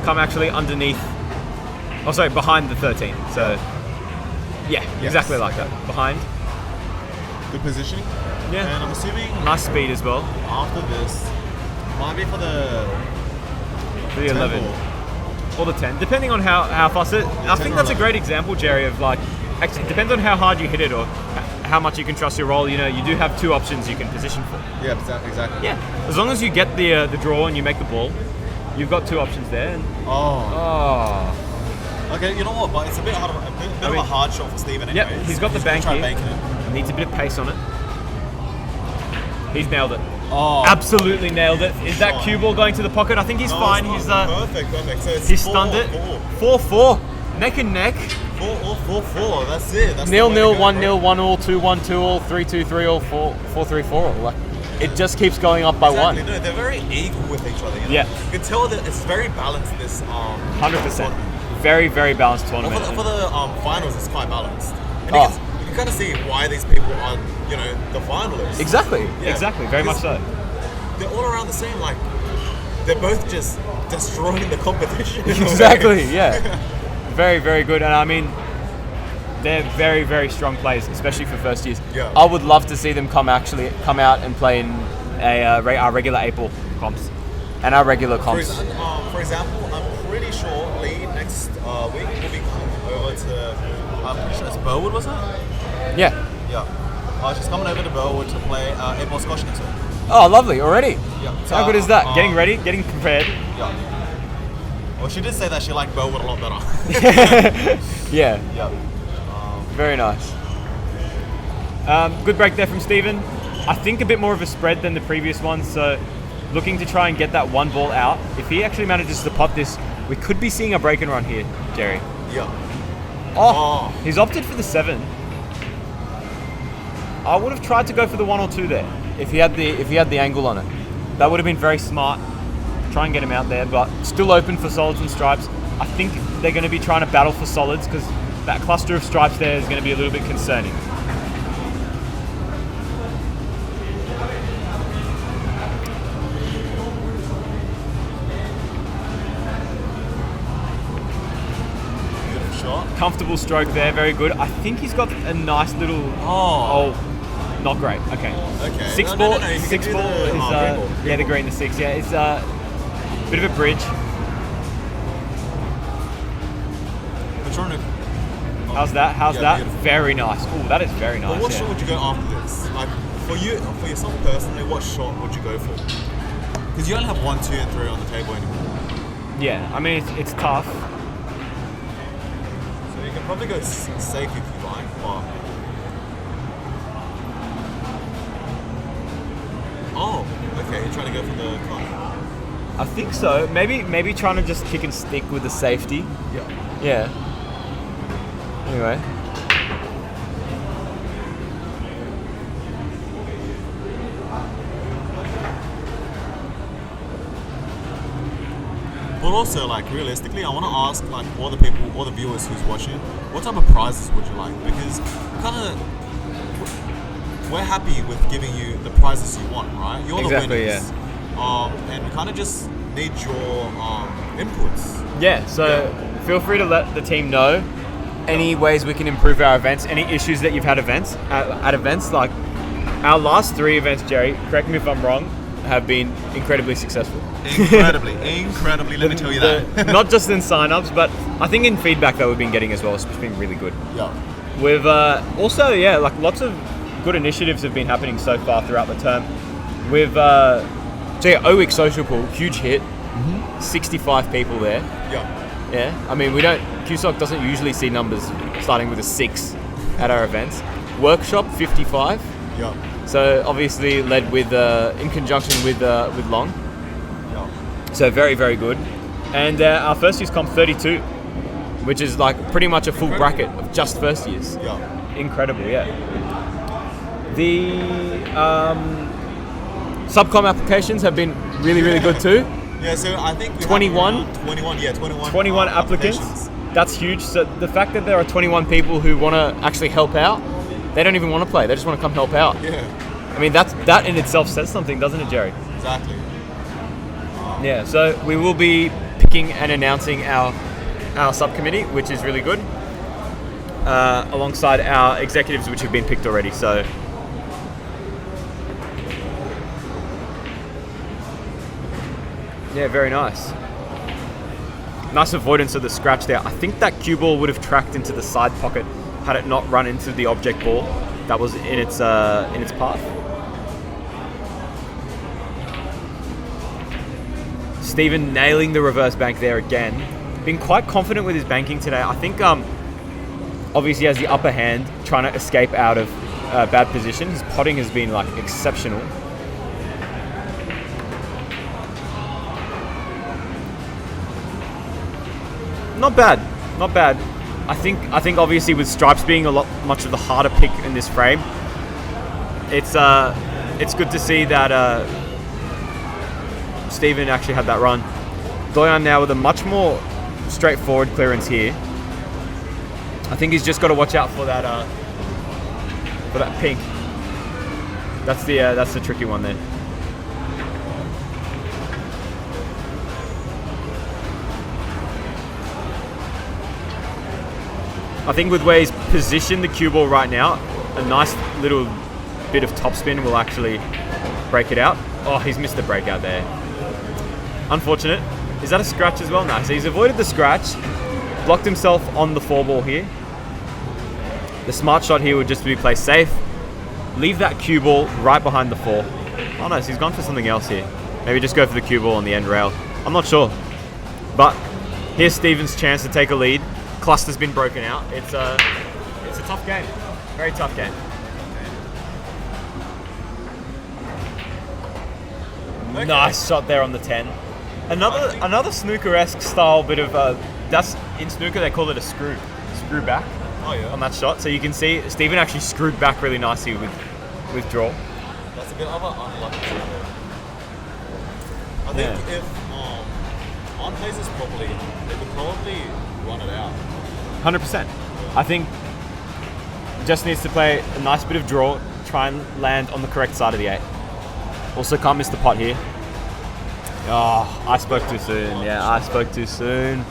Come actually underneath. Oh, sorry, behind the 13. So, yeah, exactly like that. Behind. Good positioning. Yeah. And I'm assuming nice speed as well. After this, might be for the 11 or the 10, depending on how fast it. I think that's a great example, Jerry, of like. Actually, it depends on how hard you hit it or how much you can trust your roll. You know, you do have 2 options you can position for. Yeah, exactly. Yeah, as long as you get the draw and you make the ball, you've got 2 options there. And, Okay, you know what? But it's a bit hard. Of a hard shot for Steven. Anyway. Yep, he's got the bank here. Needs a bit of pace on it. He's nailed it. Oh, absolutely nailed it. Is that cue ball going to the pocket? I think he's fine. He's perfect. So it's he's stunned it. 4-4, neck and neck. 4-4. That's it. That's 0-0, 1-0, 1-all, 2-1, 2-all, 3-2, 3-all, 4-3, 4-all. Like, it just keeps going up by 1. No, they're very equal with each other. You know? Yeah. You can tell that it's very balanced. This 100%. Very, very balanced tournament. Well, for the finals, it's quite balanced. And you can kind of see why these people are, the finalists. Exactly. Very much so. They're all around the same. Like, they're both just destroying the competition. Exactly. Yeah. Very, very good. And I mean, they're very, very strong players, especially for first years. Yeah. I would love to see them come out and play in our regular April comps and our regular comps. For example, I'm pretty sure Lee next week will be coming over to. I'm pretty sure it's Burwood, was it? Yeah. Yeah. She's coming over to Burwood to play April Squash next week. Oh, lovely! Already. Yeah. How good is that? Getting ready, getting prepared. Yeah. Well, she did say that she liked Burwood a lot better. Yeah. Yeah. Very nice. Good break there from Stephen. I think a bit more of a spread than the previous one, so looking to try and get that one ball out. If he actually manages to pot this, we could be seeing a break and run here, Jerry. Yeah. Oh, he's opted for the 7. I would have tried to go for the 1 or 2 there if he had the angle on it. That would have been very smart. Try and get him out there, but still open for solids and stripes. I think they're going to be trying to battle for solids because that cluster of stripes there is going to be a little bit concerning. Beautiful shot. Comfortable stroke there, very good. I think he's got a nice little. Oh, not great. Okay. Okay. Six No, ball. no, no, no. Six Green ball is ball. yeah, the green, the 6. Yeah, it's a bit of a bridge. We're trying to. How's that? How's Yeah, that? beautiful. Very nice. Oh, that is very nice. But what yeah. shot would you go after this? Like for yourself personally, what shot would you go for? Because you only have 1, 2, and 3 on the table anymore. Yeah, I mean it's tough. So you can probably go safe if you like, but. Oh, okay. You're trying to go for the cut. I think so. Maybe trying to just kick and stick with the safety. Yeah. Yeah. Anyway. But also, like, realistically, I want to ask, like, all the people, all the viewers who's watching, what type of prizes would you like? Because we're happy with giving you the prizes you want, right? You're Exactly, the winners. And we kind of just need your inputs. Yeah, so feel free to let the team know any ways we can improve our events, any issues that you've had at events. Like our last 3 events, Jerry, correct me if I'm wrong, have been incredibly successful. Incredibly, let me tell you that. Not just in sign-ups, but I think in feedback that we've been getting as well, it's been really good. Yeah. We've also, like lots of good initiatives have been happening so far throughout the term. We've, O-Week Social Pool, huge hit. 65 people there. Yeah. Yeah, I mean, CueSoc doesn't usually see numbers starting with a 6 at our events. Workshop, 55. Yeah. So obviously led with, in conjunction with Long. Yeah. So very, very good. And our first year's comp, 32, which is like pretty much a full bracket of just first years. Yeah. Incredible, yeah. The subcom applications have been really, really good too. Yeah, so I think we 21? have 21 21 applicants. That's huge. So the fact that there are 21 people who want to actually help out, they don't even want to play. They just want to come help out. Yeah. I mean, that in itself says something, doesn't it, Jerry? Exactly. Yeah, so we will be picking and announcing our subcommittee, which is really good, alongside our executives, which have been picked already. So yeah, very nice. Nice avoidance of the scratch there. I think that cue ball would have tracked into the side pocket had it not run into the object ball that was in its path. Stephen nailing the reverse bank there again. Been quite confident with his banking today. I think obviously he has the upper hand trying to escape out of bad position. His potting has been like exceptional. Not bad. I think obviously with stripes being much of the harder pick in this frame, it's good to see that Stephen actually had that run. Duy Anh now with a much more straightforward clearance here. I think he's just got to watch out for that pink. That's the tricky one there. I think with where he's positioned the cue ball right now, a nice little bit of topspin will actually break it out. Oh, he's missed the breakout there. Unfortunate. Is that a scratch as well? No, so he's avoided the scratch, blocked himself on the 4 ball here. The smart shot here would just be play safe, leave that cue ball right behind the 4. Oh no, so he's gone for something else here. Maybe just go for the cue ball on the end rail. I'm not sure. But here's Steven's chance to take a lead. Cluster's been broken out. It's a tough game. Very tough game. Okay. Nice shot there on the 10. Another snooker-esque style bit of that's in snooker they call it a screw back. Oh yeah. On that shot, so you can see Steven actually screwed back really nicely with draw. That's a bit of an unlucky shot. I think if on plays this properly, they could probably run it out. 100%. I think just needs to play a nice bit of draw, try and land on the correct side of the 8. Also can't miss the pot here. Oh, I spoke too soon. Yeah, I spoke too soon.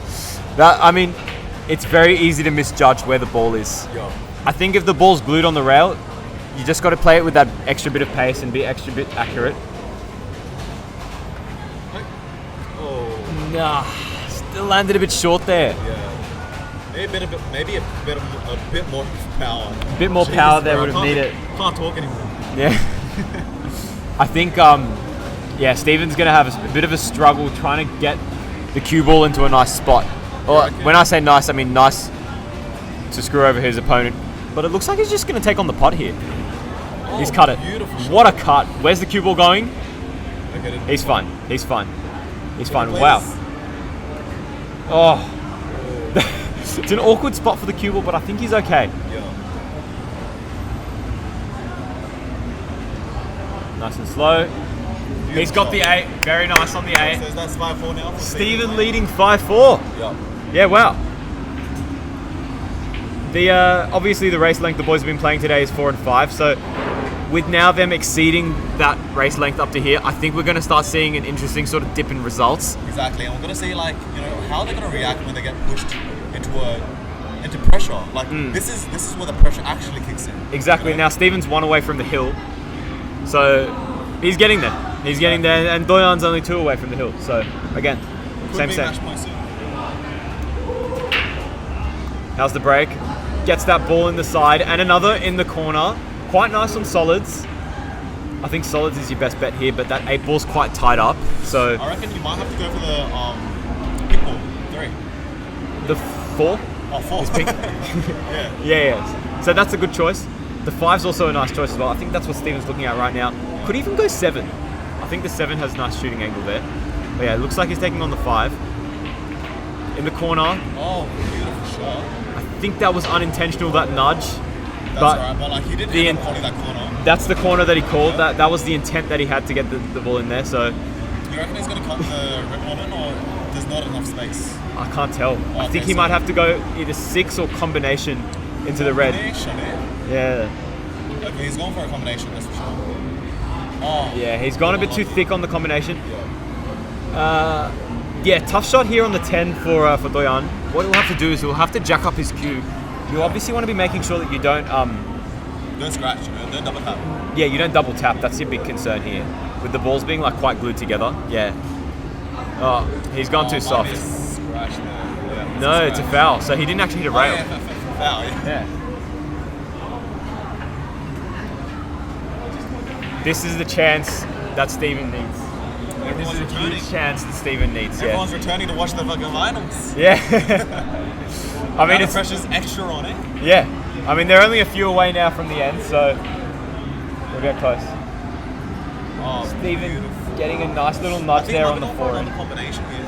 It's very easy to misjudge where the ball is. Yeah. I think if the ball's glued on the rail, you just got to play it with that extra bit of pace and be extra bit accurate. Oh. Nah, still landed a bit short there. Yeah. Maybe a bit more power. A bit more power there would have needed. Can't talk anymore. Yeah. I think, Steven's going to have a bit of a struggle trying to get the cue ball into a nice spot. Or when I say nice, I mean nice to screw over his opponent. But it looks like he's just going to take on the pot here. Oh, he's cut it. Beautiful. What a cut. Where's the cue ball going? He's fine. Wow. Oh. It's an awkward spot for the cue ball, but I think he's okay. Yeah. Nice and slow. Beautiful. He's got the 8. Very nice on the 8. So that's 5-4 now. Steven leading 5-4. Yeah. Yeah, wow. Obviously the race length the boys have been playing today is 4 and 5. So with now them exceeding that race length up to here, I think we're going to start seeing an interesting sort of dip in results. Exactly, and we're going to see how they're going to react when they get pushed into pressure. This is where the pressure actually kicks in. Exactly. Now Steven's 1 away from the hill, so he's getting there. He's getting there, and Duy Anh's only 2 away from the hill. So again, same. How's the break? Gets that ball in the side, and another in the corner. Quite nice on solids. I think solids is your best bet here, but that 8 ball's quite tied up. So I reckon you might have to go for the pink ball. 3. The 4? Oh, 4. Is pink. Yeah. So that's a good choice. The 5's also a nice choice as well. I think that's what Steven's looking at right now. Could even go 7. I think the 7 has a nice shooting angle there. But yeah, it looks like he's taking on the 5. In the corner. Oh, beautiful shot. I think that was unintentional, that nudge. That's alright, but he didn't end up calling that corner. That's the corner that he called. Yeah. That was the intent that he had to get the ball in there. So. Do you reckon he's going to cut the rip on it, or there's not enough space? I can't tell. I think he might have to go either 6 or combination into the red. Yeah. Okay, he's going for a combination, that's for sure. Oh. Yeah, he's gone a bit too thick on the combination. Yeah, tough shot here on the 10 for Duy Anh. What he'll have to do is he'll have to jack up his cue. You obviously want to be making sure that you don't don't scratch, don't double tap. Yeah, you don't double tap. That's your big concern here. With the balls being quite glued together. Yeah. Oh, he's gone too soft. Scratch there. Yeah, no, it's a foul. So he didn't actually hit a rail. Foul, yeah. This is the chance that Steven needs. This is a huge chance that Steven needs. Everyone's returning to watch the fucking finals. Yeah. I mean, the pressure's extra on it. Yeah. I mean, they're only a few away now from the end, so we'll get close. Oh, Steven getting a nice little nudge there on the forehand. On the combination here.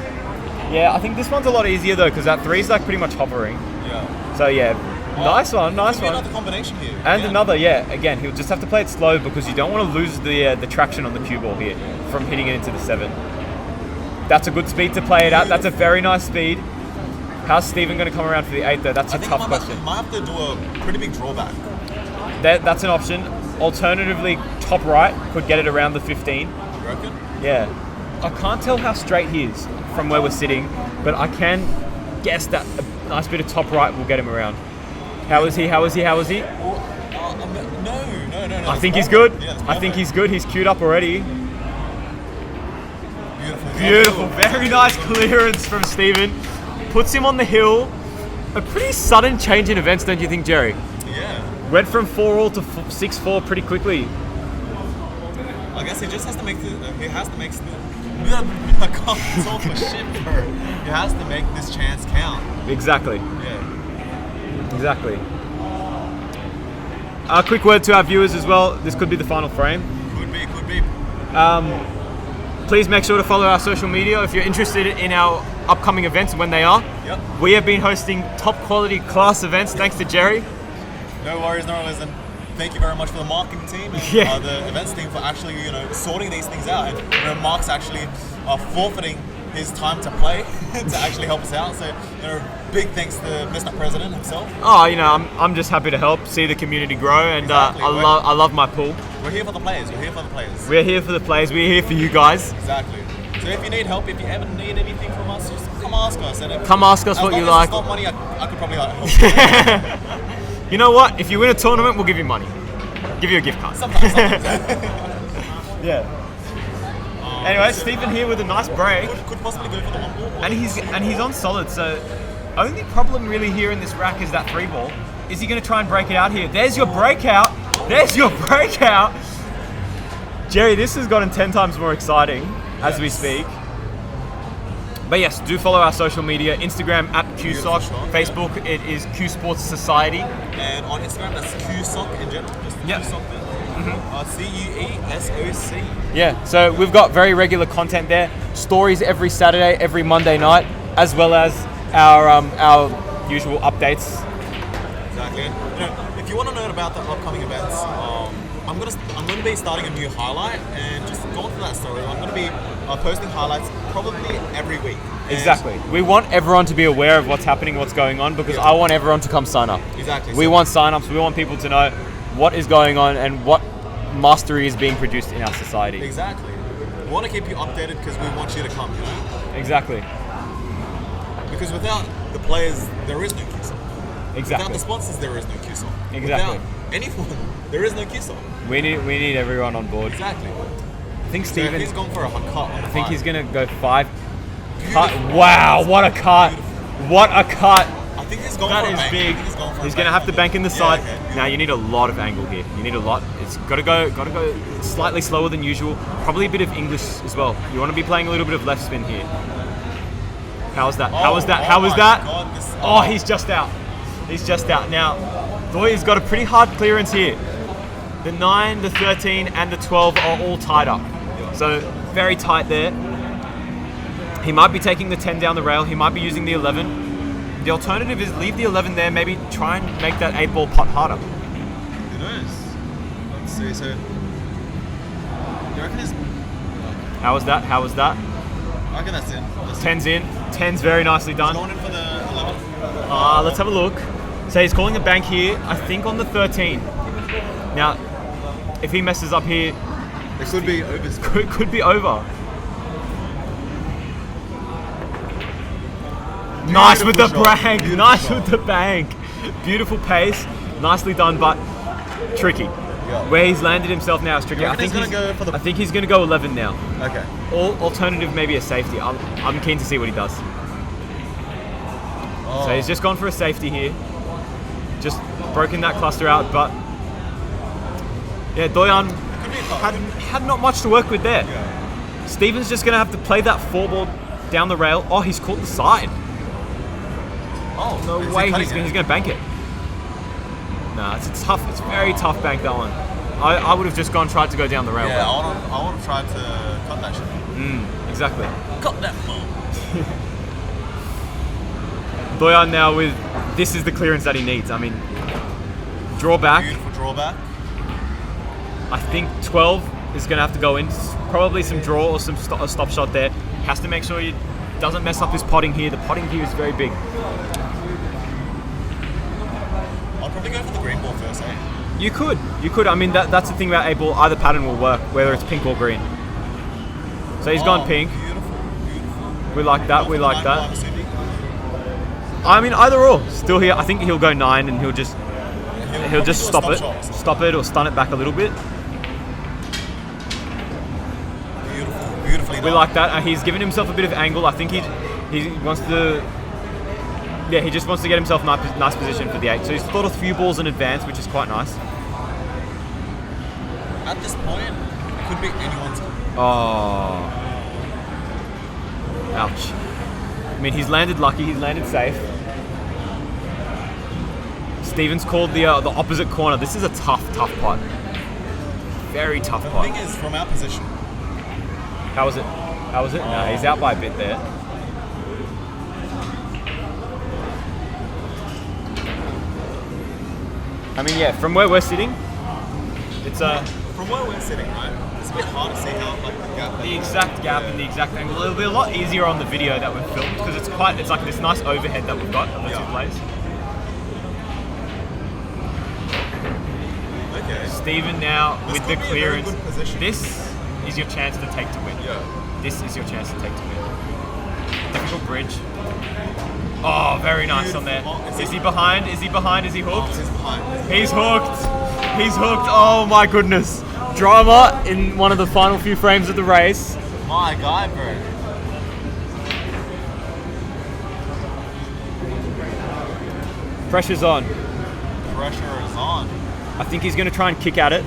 Yeah, I think this one's a lot easier though, because that 3's pretty much hovering. Yeah. So yeah, nice one. Another combination here. And another, yeah. Again, he'll just have to play it slow because you don't want to lose the traction on the cue ball here from hitting it into the 7. That's a good speed to play it at. That's a very nice speed. How's Steven going to come around for the 8 though? That's a tough question. Might have to do a pretty big drawback. That's an option. Alternatively, top right could get it around the 15. You reckon? Yeah. I can't tell how straight he is from where we're sitting, but I can guess that a nice bit of top right will get him around. How is he? How is he? How is he? No. I think he's good. Yeah, I think he's good. He's queued up already. Beautiful. Beautiful. Very nice clearance from Steven. Puts him on the hill. A pretty sudden change in events, don't you think, Jerry? Yeah. Went from 4-all to 6-4 pretty quickly. I guess he just has to make he has to make I can't talk for shit, bro. He has to make this chance count. Exactly. Yeah. Exactly. A quick word to our viewers as well. This could be the final frame. Could be. Please make sure to follow our social media if you're interested in our upcoming events and when they are. Yep. We have been hosting top quality class events thanks to Jerry. No worries. And thank you very much for the marketing team and the events team for actually, sorting these things out. And Mark's actually forfeiting his time to play to actually help us out. So, big thanks to Mr. President himself. Oh, I'm just happy to help see the community grow, and Exactly. I love my pool. We're here for the players. We're here for the players. We're here for you guys. Exactly. So if you need help, if you ever need anything from us, just come ask us. And Come ask us what you like. As long as it's not money, I could probably help. You know what? If you win a tournament, we'll give you money. Give you a gift card. Sometimes. Yeah. Anyway, Stephen here with a nice break. Could possibly go for the one ball. And he's on solid, so only problem really here in this rack is that 3-ball. Is he going to try and break it out here? There's your breakout. Jerry, this has gotten 10 times more exciting as we speak. But yes, do follow our social media. Instagram at CueSoc. Facebook, it is Q Sports Society. And on Instagram, that's CueSoc in general. Yep. CueSoc there. CueSoc. Yeah, so we've got very regular content there. Stories every Saturday, every Monday night, as well as our usual updates. Exactly. And, if you want to know about the upcoming events, I'm going to be starting a new highlight and just going through that story. I'm going to be posting highlights probably every week. Exactly. We want everyone to be aware of what's happening, what's going on, because I want everyone to come sign up. Exactly. We want sign-ups. We want people to know what is going on and what mastery is being produced in our society. Exactly. We want to keep you updated because we want you to come, Exactly. Because without the players, there is no CueSoc. Exactly. Without the sponsors, there is no CueSoc. Exactly. Without anyone, there is no CueSoc. We need everyone on board. Exactly. I think Steven... So he's gone for a cut on the I think he's going to go 5. Cut. Wow, what a cut. What a cut. I think he's gone That for a is bank. big. He's going to have to bank in the side. Okay. Now you need a lot of angle here. You need a lot. It's got to go slightly slower than usual. Probably a bit of English as well. You want to be playing a little bit of left spin here. How was that? How was that? How was that? Oh, he's just out. He's just out. Now, Duy has got a pretty hard clearance here. The 9, the 13, and the 12 are all tied up. So very tight there. He might be taking the 10 down the rail. He might be using the 11. The alternative is leave the 11 there, maybe try and make that 8-ball putt harder. Who knows? Let's see. So, you reckon it's... How was that? How was that? I reckon that's in. 10's in. 10's very nicely done. Going in for the 11. Let's have a look. So he's calling a bank here, I think on the 13. Now, if he messes up here... It could be over. Could be over. Nice with the bank. Nice with the bank. Beautiful pace. Nicely done, but tricky. Yeah. Where he's landed himself now is tricky. I think he's going to go 11 now. Okay. Alternative, maybe a safety. I'm keen to see what he does. Oh. So he's just gone for a safety here. Just broken that cluster out, but yeah, Duy had not much to work with there. Yeah. Steven's just going to have to play that 4-ball down the rail. Oh, he's caught the side. Oh, No way he's going to bank it. Nah, it's a very tough bank, that one. I would have just tried to go down the rail. Yeah, I would have tried to cut that shit. Exactly. Cut that ball. Duy now with, this is the clearance that he needs. I mean, draw back. Beautiful drawback. I think 12 is going to have to go in. Probably some draw or some a stop shot there. Has to make sure he doesn't mess up his potting here. The potting here is very big. I'll probably go for the green ball first, eh? You could. I mean, that's the thing about 8-ball. Either pattern will work, whether it's pink or green. So he's gone pink. Beautiful. We like that. We like that. I mean, either or. Still here. I think he'll go 9 and he'll just stop it. Stop it or stun it back a little bit. Beautifully done. We like that. He's given himself a bit of angle. I think he wants to... Yeah, he just wants to get himself a nice position for the 8. So he's thought a few balls in advance, which is quite nice. At this point, it could be anyone's. Oh. Ouch. I mean, he's landed lucky. He's landed safe. Steven's called the opposite corner. This is a tough pot. Very tough pot. The thing is, from our position. How was it? No, he's out by a bit there. I mean, yeah, from where we're sitting, it's From where we're sitting, right? It's a bit hard to see how like the gap. The exact gap and the exact angle. It'll be a lot easier on the video that we've filmed because it's like this nice overhead that we've got of the two plays. Okay. Steven now with the clearance. This is your chance to take to win. Yeah. This is your chance to take to win. Difficult bridge. Oh, very nice on there. Is he behind? Is he hooked? He's behind. He's hooked. Oh my goodness. Drama in one of the final few frames of the race. My guy, bro. Pressure's on. Pressure is on. I think he's going to try and kick at it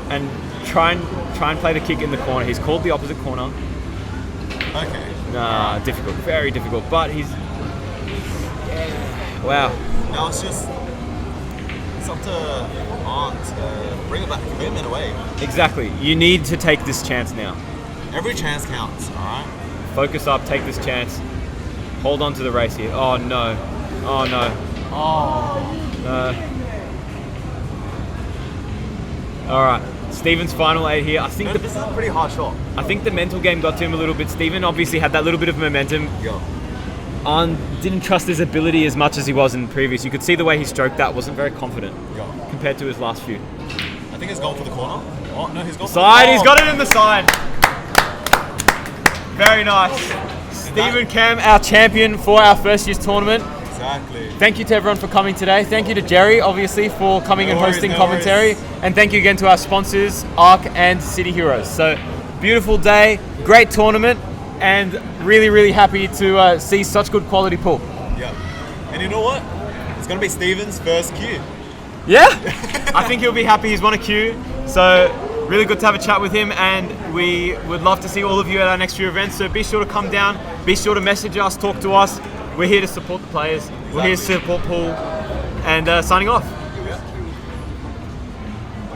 and try and play the kick in the corner. He's called the opposite corner. Okay. Nah, difficult. Very difficult. But he's... Wow. Now it's up to Arndt to bring it back, commitment away. Exactly. You need to take this chance now. Every chance counts, alright? Focus up, take this chance. Hold on to the race here. Oh no. Oh no. Oh. No. Alright. Steven's final 8 here. I think This is a pretty hard shot. I think the mental game got to him a little bit. Steven obviously had that little bit of momentum. Yeah. Didn't trust his ability as much as he was in previous. You could see the way he stroked that, wasn't very confident compared to his last few. I think he's gone for the corner. Oh, no, he's gone Side, he's got it in the side. Very nice. Steven Cam, our champion for our first year's tournament. Exactly. Thank you to everyone for coming today. Thank you to Jerry, obviously, for coming and hosting commentary. And thank you again to our sponsors, ARC and City Heroes. So, beautiful day, great tournament. And really, really happy to see such good quality pool. Yeah. And you know what? It's going to be Steven's first Q. Yeah. I think he'll be happy he's won a Q. So really good to have a chat with him. And we would love to see all of you at our next few events. So be sure to come down. Be sure to message us, talk to us. We're here to support the players. Exactly. We're here to support pool. And signing off.